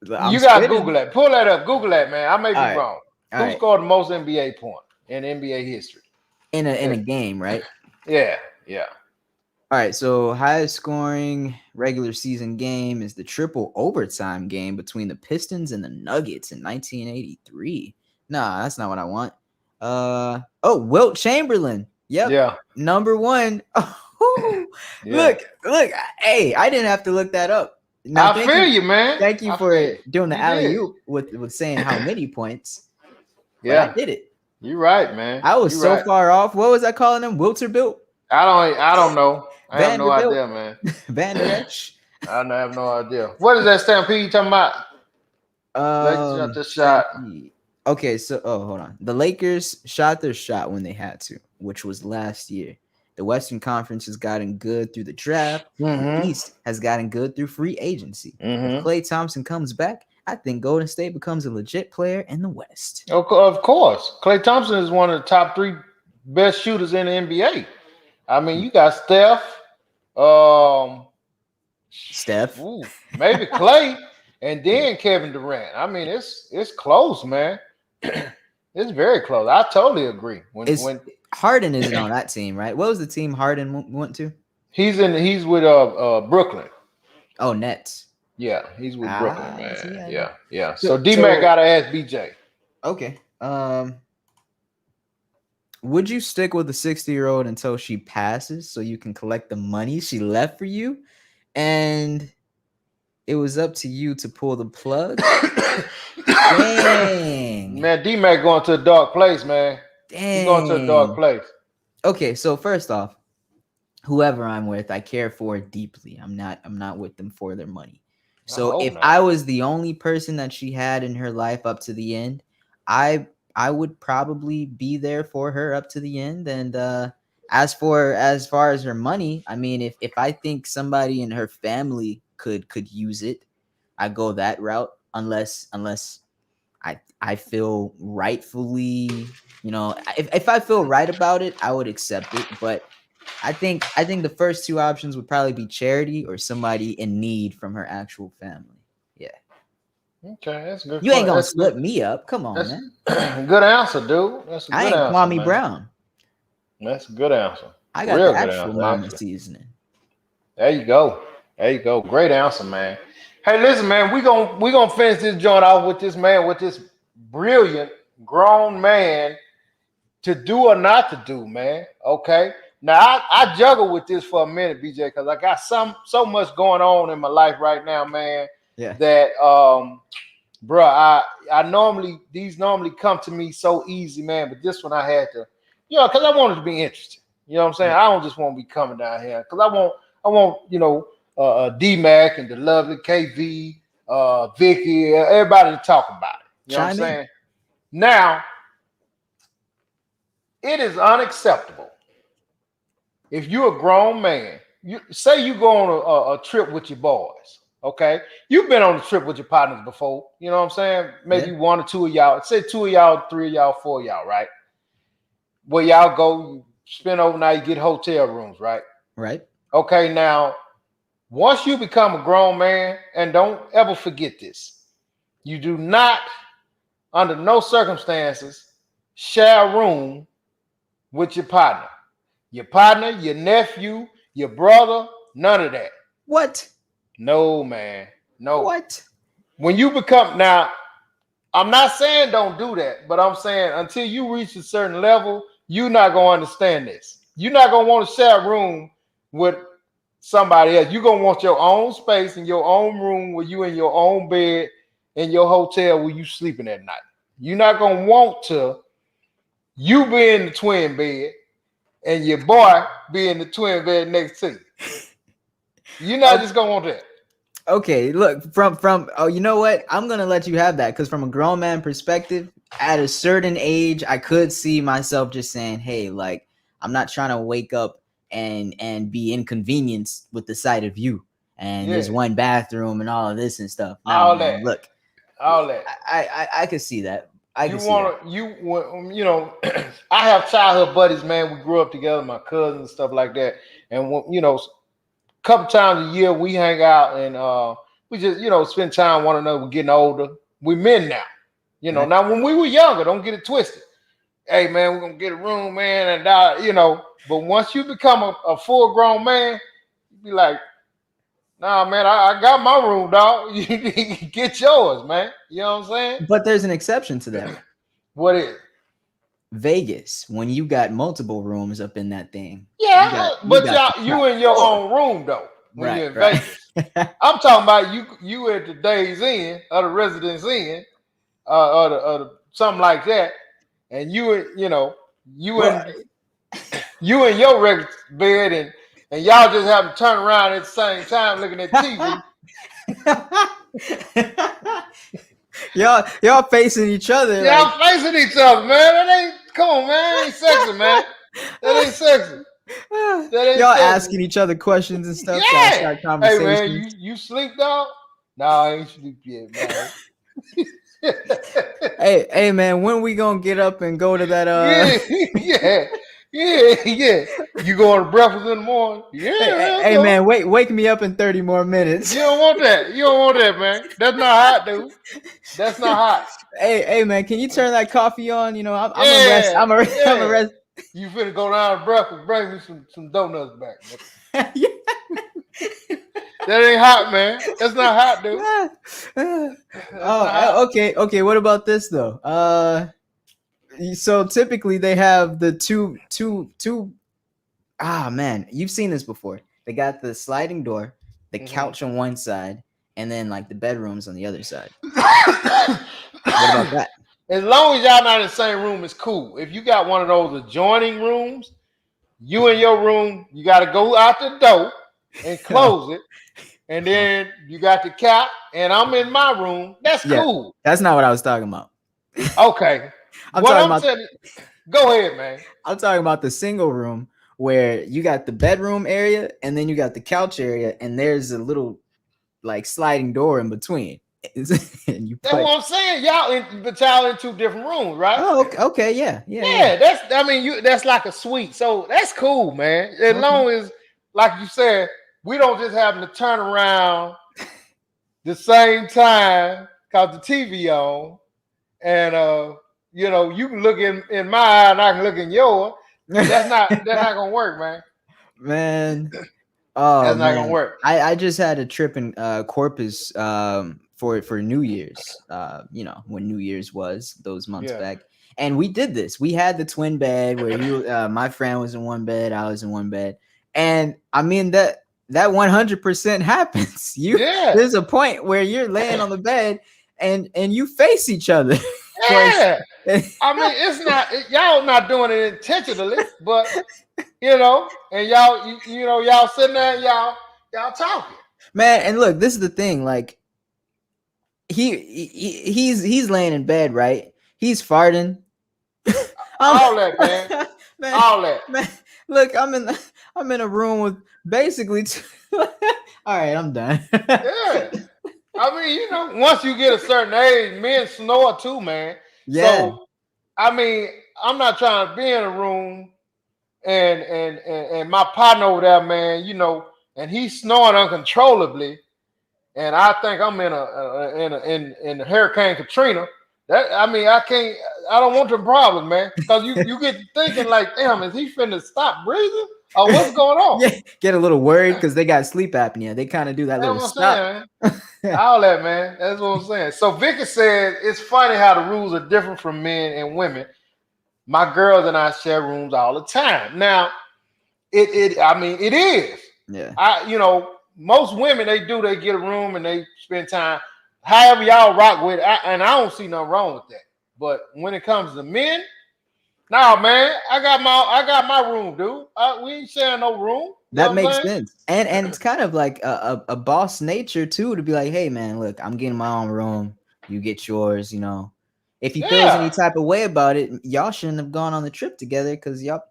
You got to Google that. Pull that up. Google that, man. I may be wrong. Who scored the most NBA points in NBA history? In a game, right? Yeah. All right, so highest scoring regular season game is the triple overtime game between the Pistons and the Nuggets in 1983. Nah, that's not what I want. Wilt Chamberlain. Yep. Yeah. Number one. Look. Hey, I didn't have to look that up. Now, I feel you, man. Thank you for doing the alley-oop with saying how many points. Yeah, I did it. You're right, man. I was far off. What was I calling him? Wilterbuilt? I don't know. I have no idea, man. Van Der Esch? I have no idea. What is that stampede you talking about? Let's shot. Okay, so hold on. The Lakers shot their shot when they had to, which was last year. The Western Conference has gotten good through the draft. The East has gotten good through free agency. If Klay Thompson comes back, I think Golden State becomes a legit player in the West. Of course. Klay Thompson is one of the top 3 best shooters in the NBA. I mean, you got Steph. Maybe Klay, and then Kevin Durant. I mean, it's close, man. It's very close. I totally agree. When Harden isn't on that team, right? What was the team Harden went to? He's with Brooklyn. Oh, Nets. Yeah, he's with Brooklyn, man. Yeah. So D-Mac gotta ask BJ. Okay. Would you stick with a 60-year-old until she passes so you can collect the money she left for you? And it was up to you to pull the plug. Dang. Man, D-Mac going to a dark place, man. He going to a dark Dang. place. Okay, so first off, whoever I'm with, I care for deeply. I'm not with them for their money. I So hope if not. I was the only person that she had in her life up to the end, I would probably be there for her up to the end. And as far as her money, I mean, if I think somebody in her family could use it, I go that route. Unless I feel rightfully, if I feel right about it, I would accept it. But I think the first two options would probably be charity or somebody in need from her actual family. Yeah. Okay, that's a good. You ain't gonna That's good. split me up. Come on, That's man. a good answer, dude. That's a I good ain't answer, Kwame man. Brown. That's a good answer. I got the Real good actual answer, mama actually. seasoning. There you go. There you go. Great answer, man. Hey, listen, man. We gonna finish this joint off with this man, with this brilliant grown man to do or not to do, man. Okay. Now I juggle with this for a minute, BJ, because I got so much going on in my life right now, man. Yeah. That bro, I normally come to me so easy, man. But this one I had to, because I wanted to be interesting. You know what I'm saying? Yeah. I don't just want to be coming down here because I want D Mac and the lovely KV, Vicky, everybody to talk about it. You know what I'm Chime in. saying? Now, it is unacceptable if you're a grown man. You say you go on a trip with your boys. Okay, you've been on a trip with your partners before. You know what I'm saying? Maybe Yeah. one or two of y'all. Say two of y'all, three of y'all, four of y'all, right? Where y'all go, you spend overnight, you get hotel rooms, right? Right. Okay, now once you become a grown man, and don't ever forget this, you do not, under no circumstances, share a room with your partner. Your partner, your nephew, your brother, none of that. What? No, man. No. What? When you become, now, I'm not saying don't do that, but I'm saying until you reach a certain level, you're not going to understand this. You're not going to want to share a room with somebody else. You're going to want your own space in your own room where you in your own bed in your hotel where you sleeping at night. You're not going to want to, you be in the twin bed and your boy be in the twin bed next to you. You're not just going to want that. Okay, look, from oh, you know what? I'm gonna let you have that because from a grown man perspective, at a certain age, I could see myself just saying, "Hey, like, I'm not trying to wake up and be inconvenienced with the sight of you and Yeah. there's one bathroom and all of this and stuff." Nah, All man, that. look, All that. I could see that. I You could see that. want to, I have childhood buddies, man. We grew up together, my cousins and stuff like that. And, a couple times a year we hang out and we just, spend time with one another. We're getting older. We're men now. Right? Now when we were younger, don't get it twisted. Hey, man, we're going to get a room, man. And, but once you become a full grown man, you be like, nah, man, I got my room, dog. You get yours, man. You know what I'm saying? But there's an exception to that. What is? Vegas, when you got multiple rooms up in that thing, you got Yeah, you but got the you top in your floor. own room though. When Right, you're in right. Vegas, I'm talking about you at the Days Inn or the Residence Inn, or something like that, and you Well, in you in your regular bed and y'all just have to turn around at the same time looking at TV. y'all facing each other like Y'all facing each other, man. That ain't, come on, man. That ain't sexy, man. That ain't sexy. That ain't y'all sexy. asking each other questions and stuff, trying to Yeah. start Hey man, you conversations. you sleep dog? No, I ain't sleep yet, man. Hey man, when we gonna get up and go to that Yeah, yeah, yeah. You going to breakfast in the morning? Yeah, let's hey go. man, wake me up in 30 more minutes. You don't want that. You don't want that, man. That's not hot, dude. That's not hot. Hey man, can you turn that coffee on? I'm a rest. Yeah, I'm a yeah. rest. You finna go down to breakfast, bring me some donuts back. Yeah. That ain't hot, man. That's not hot, dude. That's not hot. Okay. What about this though? So typically they have the two. Ah man, you've seen this before. They got the sliding door, the Mm-hmm. couch on one side, and then like the bedrooms on the other side. As What about that? long as y'all not in the same room, it's cool. If you got one of those adjoining rooms, you in your room, you got to go out the door and close it. And then you got the cat, and I'm in my room. That's Yeah, cool. that's not what I was talking about. Okay. I'm What talking I'm about telling you, go ahead, man. I'm talking about the single room where you got the bedroom area and then you got the couch area and there's a little like sliding door in between. And you That's put what I'm saying. Y'all in two different rooms, right? Oh, okay, yeah. Yeah, that's like a suite. So that's cool, man. As Okay. long as, like you said, we don't just happen to turn around the same time because the TV on, and you can look in my eye and I can look in yours. That's not gonna work, man. Man. Oh That's not gonna man. work. I just had a trip in Corpus for New Year's. When New Year's was those months Yeah. back. And we did this. We had the twin bed where you my friend was in one bed, I was in one bed. And I mean that 100% happens. Yeah. There's a point where you're laying on the bed and you face each other. Yeah. I mean, it's not y'all not doing it intentionally, but and y'all sitting there, y'all talking. Man, and look, this is the thing. Like he's laying in bed, right? He's farting. All that, man. man, All that. man, look, I'm in a room with basically. All right, I'm done. Yeah. I mean, once you get a certain age, men snore too, man. Yeah. So, I mean, I'm not trying to be in a room and my partner over there, man, and he's snoring uncontrollably, and I think I'm in Hurricane Katrina. That I can't. I don't want the problem, man, because you get thinking like, damn, is he finna stop breathing or what's going on? Yeah, get a little worried because they got sleep apnea. They kind of do that That's little what I'm stop. saying, man. All that, man. That's what I'm saying. So Vicky said it's funny how the rules are different from men and women. My girls and I share rooms all the time. Now, it is. Yeah. Most women they get a room and they spend time. However y'all rock with it, and I don't see nothing wrong with that. But when it comes to men, nah, man, I got my room, dude. We ain't sharing no room. You know That what I'm makes saying? sense. And it's kind of like a boss nature too to be like, hey man, look, I'm getting my own room. You get yours, If he feels any Yeah. type of way about it, y'all shouldn't have gone on the trip together because y'all,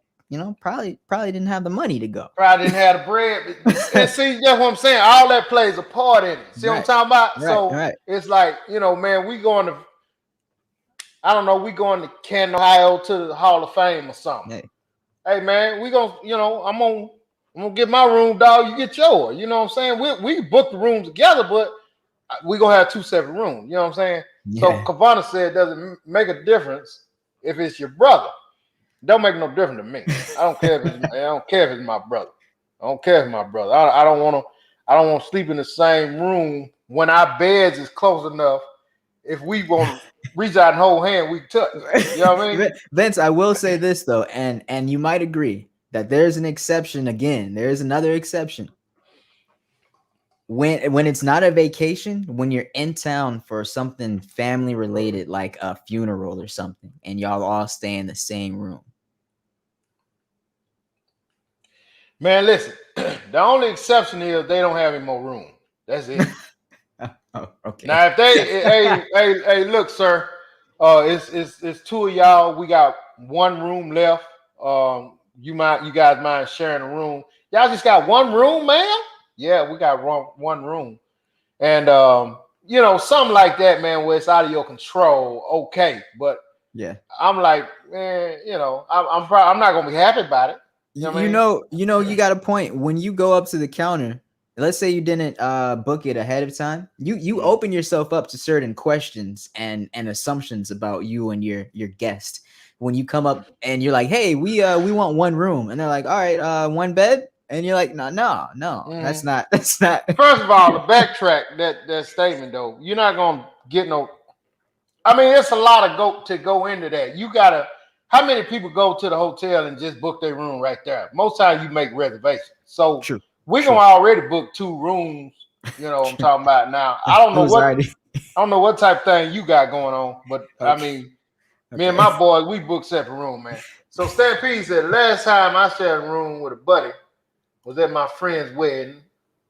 probably didn't have the money to go. Probably didn't have the bread. And see, that's what I'm saying. All that plays a part in it. See what I'm Right. talking about? Right. So Right. it's like, man, we going to, I don't know, we going to Canton, Ohio to the Hall of Fame or something. Hey. Hey, man, we going to, I'm gonna get my room, dog. You get yours. You know what I'm saying? We booked the rooms together, but we gonna have two separate rooms. You know what I'm saying? Yeah. So Kavana said, does it make a difference if it's your brother? Don't make no difference to me. I don't care if it's my brother. I don't care if it's my brother. I don't want to sleep in the same room when our beds is close enough. If we want to reach out and hold hand, we touch. You know what I mean? Vince, I will say this though, and you might agree that there's an exception again. There's another exception. When it's not a vacation, when you're in town for something family related, like a funeral or something, and y'all all stay in the same room. Man, listen. The only exception is they don't have any more room. That's it. Oh, okay. Now, if they, hey, look, sir, it's two of y'all. We got one room left. You guys mind sharing a room? Y'all just got one room, man. Yeah, we got one room, and something like that, man, where it's out of your control. Okay, but Yeah, I'm like, man, I'm not gonna be happy about it. You know what I mean? you got a point. When you go up to the counter, let's say you didn't book it ahead of time, you open yourself up to certain questions and assumptions about you and your guest. When you come up and you're like, hey, we want one room, and they're like, all right, one bed, and you're like, no, that's not. First of all, to backtrack that statement though, you're not gonna get no. I mean, it's a lot of to go into that. You gotta. How many people go to the hotel and just book their room right there? Most times you make reservations. So True. we're gonna already book two rooms You know what I'm talking about now. I don't It know was what already type of thing you got going on, but I okay. mean, me and Okay. my boys, we booked separate room, man. So Stampede said last time I shared a room with a buddy was at my friend's wedding.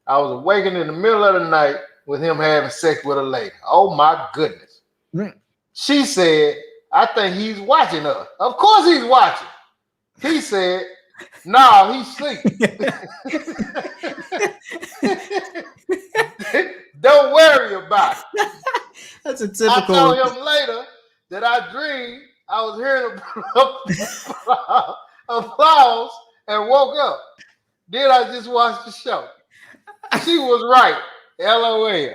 I was awakened in the middle of the night with him having sex with a lady. Oh my goodness. Mm. She said, I think he's watching us. Of course he's watching. He said, no, he's asleep. Don't worry about it. That's a I typical. told him later that I dreamed I was hearing applause and woke up. Then I just watched the show. She was right. LOL.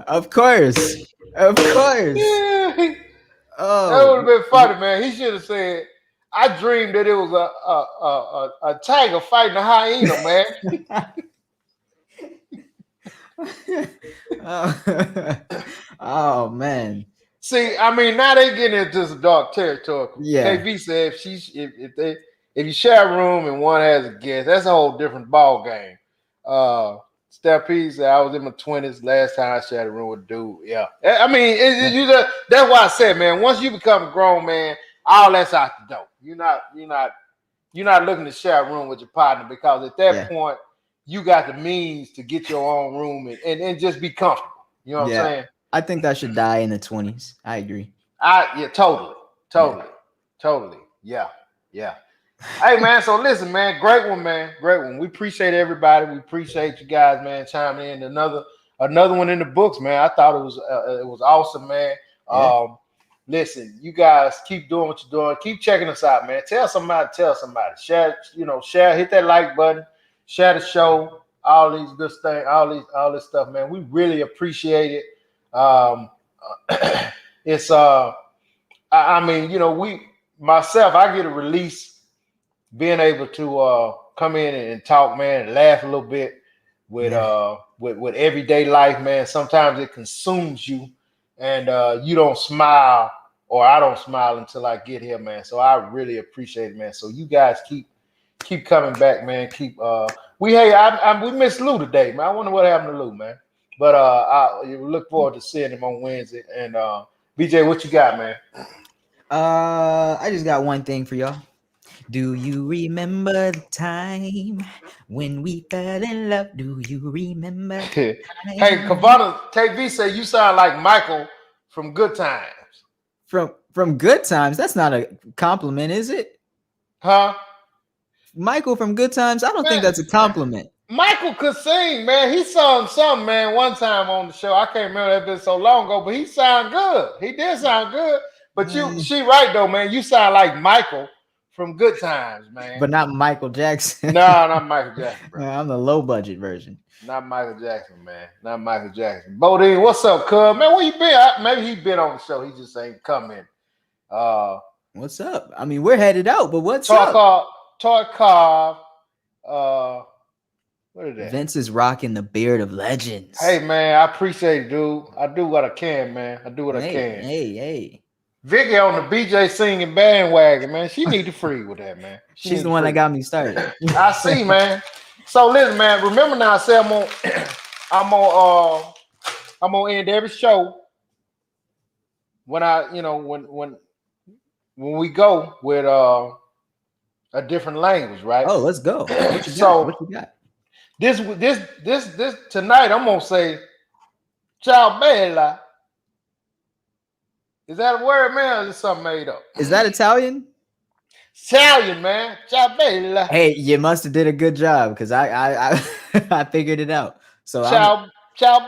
Of course. Of course. That would Oh. have been funny, man. He should have said, I dreamed that it was a tiger fighting a hyena, man. oh. Oh, man. See, I mean, now they getting into some dark territory. Yeah. KB said if you share a room and one has a guest, that's a whole different ball game. Stampede said I was in my 20s last time I shared a room with a dude. Yeah, I mean, that's why I said, man. Once you become a grown man, all that's out the door. You're not looking to share a room with your partner because at that Yeah. point you got the means to get your own room and just be comfortable. You know what I'm Yeah. saying? I think that should die in the 20s. I agree. Yeah, totally. Yeah. Hey man, so listen, man, great one, man. Great one. We appreciate everybody. We appreciate you guys, man, chiming in. Another one in the books, man. I thought it was awesome, man. Yeah. Listen, you guys keep doing what you're doing. Keep checking us out, man. Tell somebody. Share, share, hit that like button, share the show, all these good things, all this stuff, man. We really appreciate it. It's I mean, I get a release being able to come in and talk, man, and laugh a little bit with with everyday life, man. Sometimes it consumes you, and you don't smile, or I don't smile until I get here, man. So I really appreciate it, man. So you guys keep coming back, man. We missed Lou today, man. I wonder what happened to Lou, man. But I look forward to seeing him on Wednesday. And BJ, what you got, man? I just got one thing for y'all. Do you remember the time when we fell in love? Do you remember? Hey, Kavana KV say you sound like Michael from Good Times. From Good Times? That's not a compliment, is it? Huh? Michael from Good Times? I don't think that's a compliment. Michael could sing, man. He sung something, man, one time on the show. I can't remember, that been so long ago, but he sounded good. He did sound good. But she right though, man. You sound like Michael from Good Times, man. But not Michael Jackson. No, not Michael Jackson, bro. I'm the low budget version. Not Michael Jackson, man. Not Michael Jackson. Bodine, what's up, cuz? Man, where you been? Maybe he been on the show. He just ain't coming. What's up? I mean, we're headed out, but what's up? Toy Cobb. What is that? Vince is rocking the beard of legends. Hey, man, I appreciate it, dude. I do what I can, man. I do what I can. Hey. Vicky on the BJ singing bandwagon, man. She need to free with that, man. She's the one that got me started. I see, man. So listen, man. Remember now, I say I'm gonna end every show when when we go with a different language, right? Oh, let's go. What you got? This tonight, I'm gonna say ciao bella. Is that a word, man, or is it something made up? Is that Italian? Italian, man. Ciao bella. Hey, you must have did a good job because I I figured it out. So ciao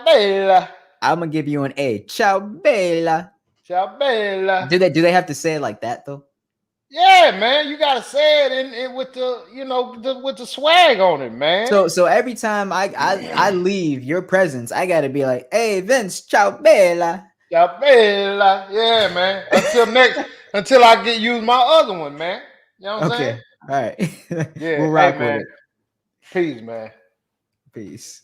bella. I'm gonna give you an A. Ciao bella. Ciao bella. Do they have to say it like that though? Yeah, man. You gotta say it in with the with the swag on it, man. So every time I leave your presence, I gotta be like, hey Vince, ciao bella. Ciao bella. Yeah, man. Until I use my other one, man. You know what I'm saying? All right. Yeah, we'll rock man. with it. Peace, man. Peace.